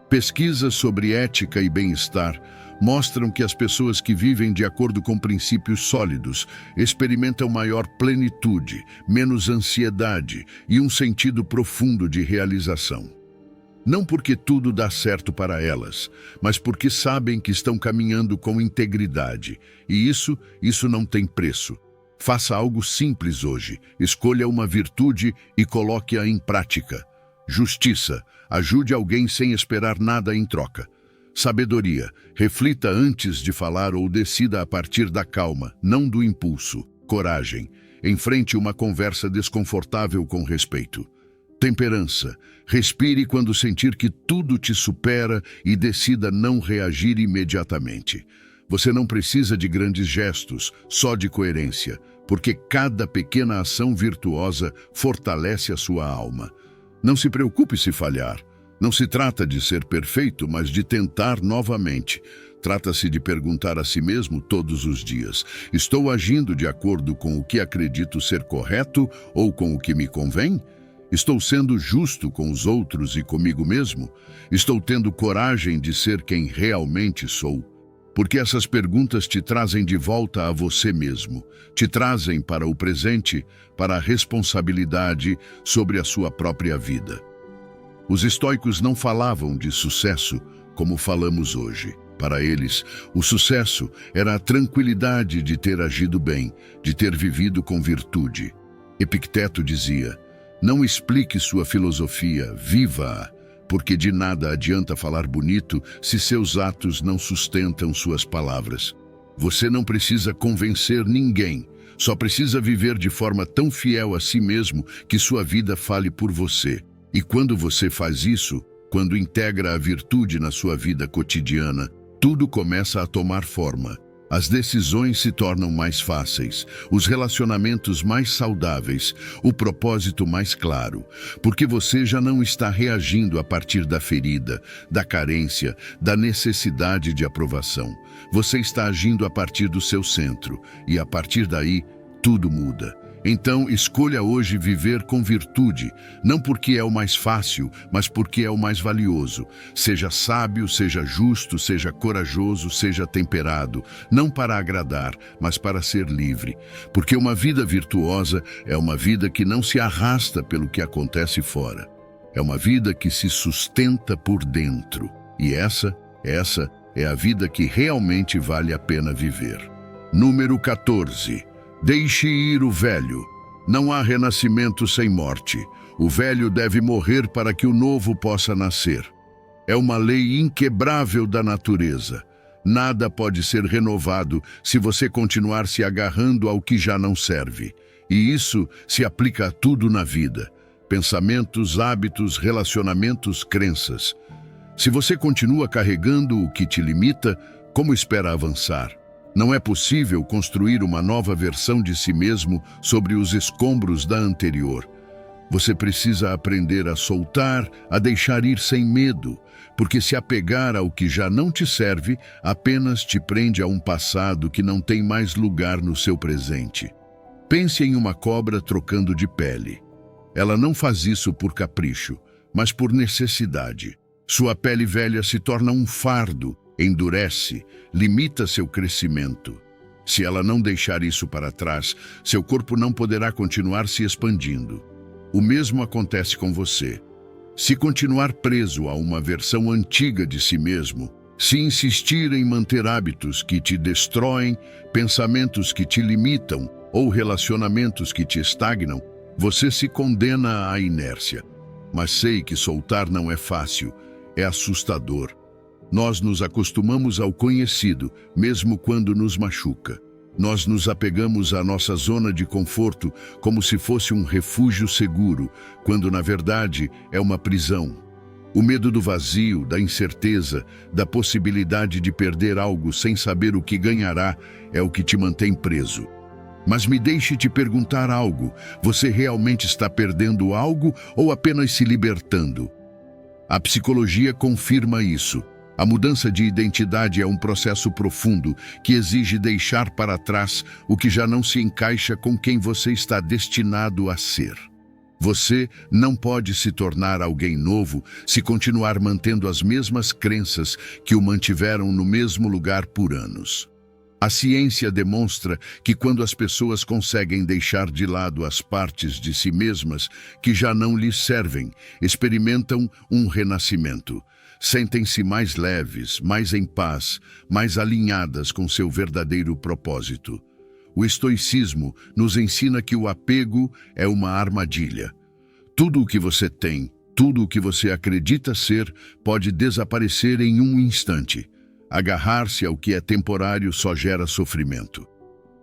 Pesquisas sobre ética e bem-estar mostram que as pessoas que vivem de acordo com princípios sólidos experimentam maior plenitude, menos ansiedade e um sentido profundo de realização. Não porque tudo dá certo para elas, mas porque sabem que estão caminhando com integridade. E isso não tem preço. Faça algo simples hoje. Escolha uma virtude e coloque-a em prática. Justiça. Ajude alguém sem esperar nada em troca. Sabedoria. Reflita antes de falar ou decida a partir da calma, não do impulso. Coragem. Enfrente uma conversa desconfortável com respeito. Temperança. Respire quando sentir que tudo te supera e decida não reagir imediatamente. Você não precisa de grandes gestos, só de coerência, porque cada pequena ação virtuosa fortalece a sua alma. Não se preocupe se falhar. Não se trata de ser perfeito, mas de tentar novamente. Trata-se de perguntar a si mesmo todos os dias: estou agindo de acordo com o que acredito ser correto ou com o que me convém? Estou sendo justo com os outros e comigo mesmo? Estou tendo coragem de ser quem realmente sou? Porque essas perguntas te trazem de volta a você mesmo, te trazem para o presente, para a responsabilidade sobre a sua própria vida. Os estoicos não falavam de sucesso como falamos hoje. Para eles, o sucesso era a tranquilidade de ter agido bem, de ter vivido com virtude. Epicteto dizia: não explique sua filosofia, viva-a, porque de nada adianta falar bonito se seus atos não sustentam suas palavras. Você não precisa convencer ninguém, só precisa viver de forma tão fiel a si mesmo que sua vida fale por você. E quando você faz isso, quando integra a virtude na sua vida cotidiana, tudo começa a tomar forma. As decisões se tornam mais fáceis, os relacionamentos mais saudáveis, o propósito mais claro, porque você já não está reagindo a partir da ferida, da carência, da necessidade de aprovação. Você está agindo a partir do seu centro, e a partir daí, tudo muda. Então, escolha hoje viver com virtude, não porque é o mais fácil, mas porque é o mais valioso. Seja sábio, seja justo, seja corajoso, seja temperado, não para agradar, mas para ser livre. Porque uma vida virtuosa é uma vida que não se arrasta pelo que acontece fora. É uma vida que se sustenta por dentro. E essa é a vida que realmente vale a pena viver. Número 14. Deixe ir o velho. Não há renascimento sem morte. O velho deve morrer para que o novo possa nascer. É uma lei inquebrável da natureza. Nada pode ser renovado se você continuar se agarrando ao que já não serve. E isso se aplica a tudo na vida. Pensamentos, hábitos, relacionamentos, crenças. Se você continua carregando o que te limita, como espera avançar? Não é possível construir uma nova versão de si mesmo sobre os escombros da anterior. Você precisa aprender a soltar, a deixar ir sem medo, porque se apegar ao que já não te serve, apenas te prende a um passado que não tem mais lugar no seu presente. Pense em uma cobra trocando de pele. Ela não faz isso por capricho, mas por necessidade. Sua pele velha se torna um fardo, endurece, limita seu crescimento. Se ela não deixar isso para trás, seu corpo não poderá continuar se expandindo. O mesmo acontece com você. Se continuar preso a uma versão antiga de si mesmo, se insistir em manter hábitos que te destroem, pensamentos que te limitam ou relacionamentos que te estagnam, você se condena à inércia. Mas sei que soltar não é fácil, é assustador. Nós nos acostumamos ao conhecido, mesmo quando nos machuca. Nós nos apegamos à nossa zona de conforto como se fosse um refúgio seguro, quando na verdade é uma prisão. O medo do vazio, da incerteza, da possibilidade de perder algo sem saber o que ganhará é o que te mantém preso. Mas me deixe te perguntar algo: você realmente está perdendo algo ou apenas se libertando? A psicologia confirma isso. A mudança de identidade é um processo profundo que exige deixar para trás o que já não se encaixa com quem você está destinado a ser. Você não pode se tornar alguém novo se continuar mantendo as mesmas crenças que o mantiveram no mesmo lugar por anos. A ciência demonstra que quando as pessoas conseguem deixar de lado as partes de si mesmas que já não lhes servem, experimentam um renascimento. Sentem-se mais leves, mais em paz, mais alinhadas com seu verdadeiro propósito. O estoicismo nos ensina que o apego é uma armadilha. Tudo o que você tem, tudo o que você acredita ser, pode desaparecer em um instante. Agarrar-se ao que é temporário só gera sofrimento.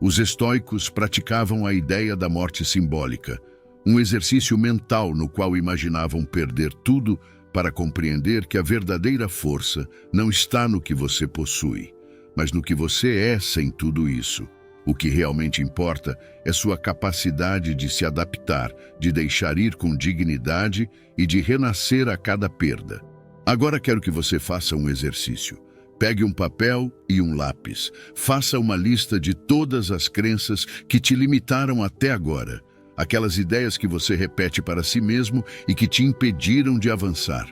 Os estoicos praticavam a ideia da morte simbólica, um exercício mental no qual imaginavam perder tudo para compreender que a verdadeira força não está no que você possui, mas no que você é sem tudo isso. O que realmente importa é sua capacidade de se adaptar, de deixar ir com dignidade e de renascer a cada perda. Agora quero que você faça um exercício. Pegue um papel e um lápis. Faça uma lista de todas as crenças que te limitaram até agora. Aquelas ideias que você repete para si mesmo e que te impediram de avançar.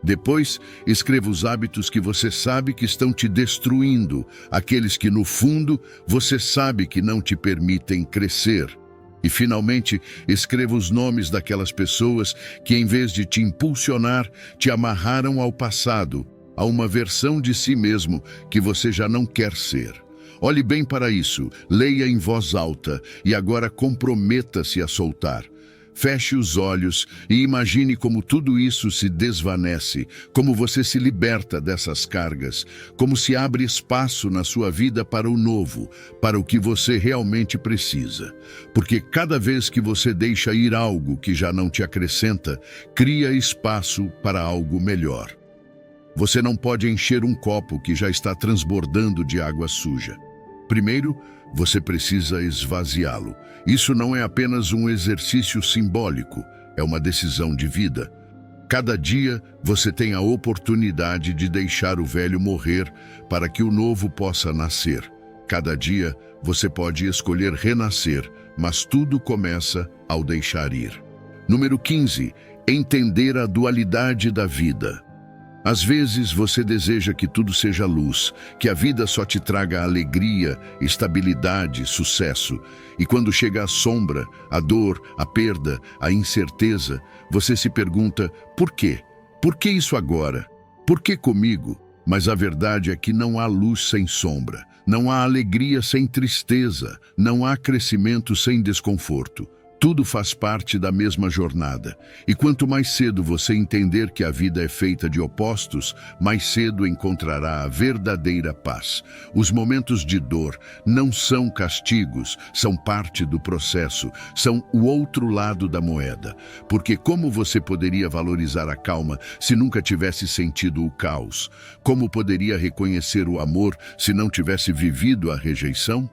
Depois, escreva os hábitos que você sabe que estão te destruindo, aqueles que, no fundo, você sabe que não te permitem crescer. E, finalmente, escreva os nomes daquelas pessoas que, em vez de te impulsionar, te amarraram ao passado, a uma versão de si mesmo que você já não quer ser. Olhe bem para isso, leia em voz alta e agora comprometa-se a soltar. Feche os olhos e imagine como tudo isso se desvanece, como você se liberta dessas cargas, como se abre espaço na sua vida para o novo, para o que você realmente precisa. Porque cada vez que você deixa ir algo que já não te acrescenta, cria espaço para algo melhor. Você não pode encher um copo que já está transbordando de água suja. Primeiro, você precisa esvaziá-lo. Isso não é apenas um exercício simbólico, é uma decisão de vida. Cada dia você tem a oportunidade de deixar o velho morrer para que o novo possa nascer. Cada dia você pode escolher renascer, mas tudo começa ao deixar ir. Número 15. Entender a dualidade da vida. Às vezes você deseja que tudo seja luz, que a vida só te traga alegria, estabilidade, sucesso. E quando chega a sombra, a dor, a perda, a incerteza, você se pergunta, por quê? Por que isso agora? Por que comigo? Mas a verdade é que não há luz sem sombra, não há alegria sem tristeza, não há crescimento sem desconforto. Tudo faz parte da mesma jornada. E quanto mais cedo você entender que a vida é feita de opostos, mais cedo encontrará a verdadeira paz. Os momentos de dor não são castigos, são parte do processo, são o outro lado da moeda. Porque como você poderia valorizar a calma se nunca tivesse sentido o caos? Como poderia reconhecer o amor se não tivesse vivido a rejeição?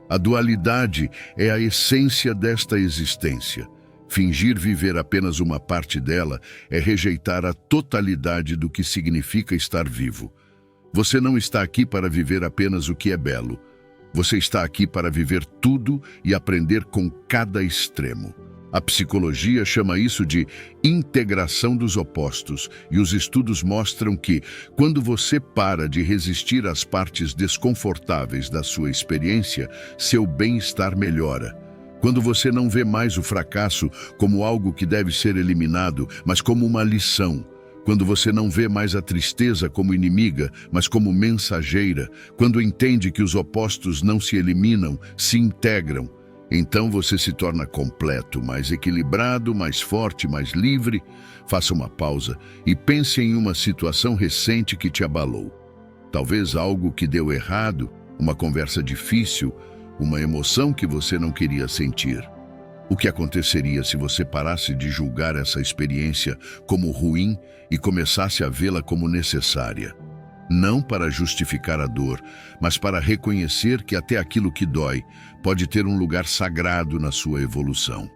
A dualidade é a essência desta existência. Fingir viver apenas uma parte dela é rejeitar a totalidade do que significa estar vivo. Você não está aqui para viver apenas o que é belo. Você está aqui para viver tudo e aprender com cada extremo. A psicologia chama isso de integração dos opostos, e os estudos mostram que, quando você para de resistir às partes desconfortáveis da sua experiência, seu bem-estar melhora. Quando você não vê mais o fracasso como algo que deve ser eliminado, mas como uma lição. Quando você não vê mais a tristeza como inimiga, mas como mensageira. Quando entende que os opostos não se eliminam, se integram. Então você se torna completo, mais equilibrado, mais forte, mais livre. Faça uma pausa e pense em uma situação recente que te abalou. Talvez algo que deu errado, uma conversa difícil, uma emoção que você não queria sentir. O que aconteceria se você parasse de julgar essa experiência como ruim e começasse a vê-la como necessária? Não para justificar a dor, mas para reconhecer que até aquilo que dói pode ter um lugar sagrado na sua evolução.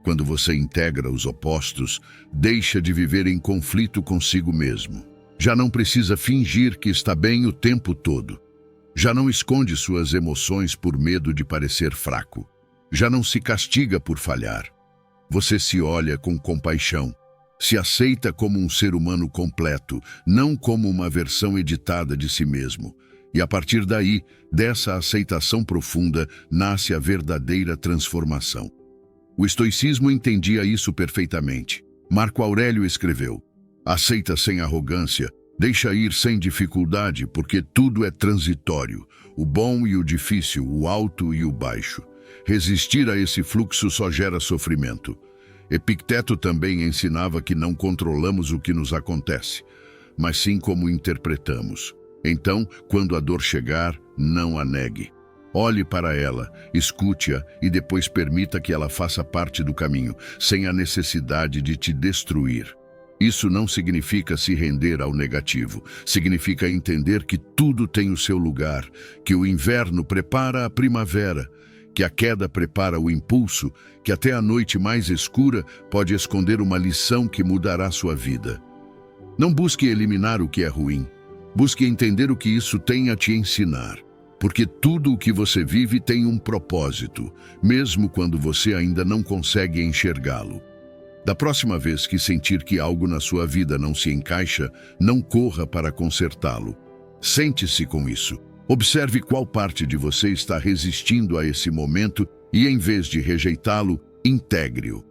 Quando você integra os opostos, deixa de viver em conflito consigo mesmo. Já não precisa fingir que está bem o tempo todo. Já não esconde suas emoções por medo de parecer fraco. Já não se castiga por falhar. Você se olha com compaixão. Se aceita como um ser humano completo, não como uma versão editada de si mesmo. E a partir daí, dessa aceitação profunda, nasce a verdadeira transformação. O estoicismo entendia isso perfeitamente. Marco Aurélio escreveu: aceita sem arrogância, deixa ir sem dificuldade, porque tudo é transitório, o bom e o difícil, o alto e o baixo. Resistir a esse fluxo só gera sofrimento. Epicteto também ensinava que não controlamos o que nos acontece, mas sim como interpretamos. Então, quando a dor chegar, não a negue. Olhe para ela, escute-a e depois permita que ela faça parte do caminho, sem a necessidade de te destruir. Isso não significa se render ao negativo. Significa entender que tudo tem o seu lugar, que o inverno prepara a primavera, que a queda prepara o impulso, que até a noite mais escura pode esconder uma lição que mudará sua vida. Não busque eliminar o que é ruim. Busque entender o que isso tem a te ensinar. Porque tudo o que você vive tem um propósito, mesmo quando você ainda não consegue enxergá-lo. Da próxima vez que sentir que algo na sua vida não se encaixa, não corra para consertá-lo. Sente-se com isso. Observe qual parte de você está resistindo a esse momento e, em vez de rejeitá-lo, integre-o.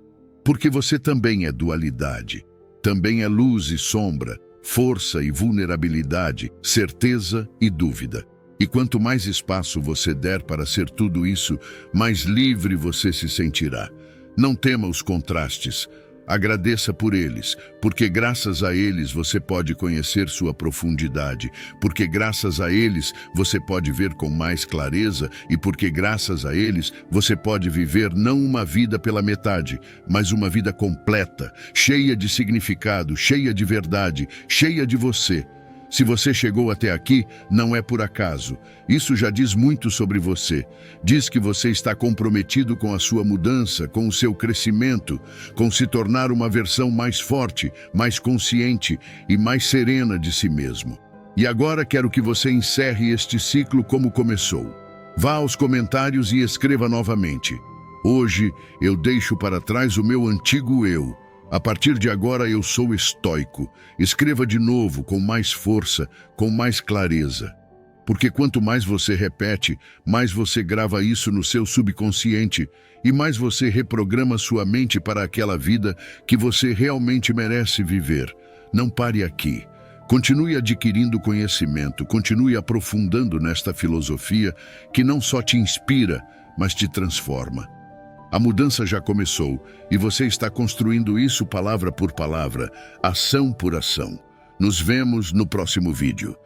Porque você também é dualidade. Também é luz e sombra, força e vulnerabilidade, certeza e dúvida. E quanto mais espaço você der para ser tudo isso, mais livre você se sentirá. Não tema os contrastes. Agradeça por eles, porque graças a eles você pode conhecer sua profundidade, porque graças a eles você pode ver com mais clareza e porque graças a eles você pode viver não uma vida pela metade, mas uma vida completa, cheia de significado, cheia de verdade, cheia de você. Se você chegou até aqui, não é por acaso. Isso já diz muito sobre você. Diz que você está comprometido com a sua mudança, com o seu crescimento, com se tornar uma versão mais forte, mais consciente e mais serena de si mesmo. E agora quero que você encerre este ciclo como começou. Vá aos comentários e escreva novamente: Hoje eu deixo para trás o meu antigo eu. A partir de agora eu sou estoico. Escreva de novo, com mais força, com mais clareza. Porque quanto mais você repete, mais você grava isso no seu subconsciente e mais você reprograma sua mente para aquela vida que você realmente merece viver. Não pare aqui. Continue adquirindo conhecimento, continue aprofundando nesta filosofia que não só te inspira, mas te transforma. A mudança já começou e você está construindo isso palavra por palavra, ação por ação. Nos vemos no próximo vídeo.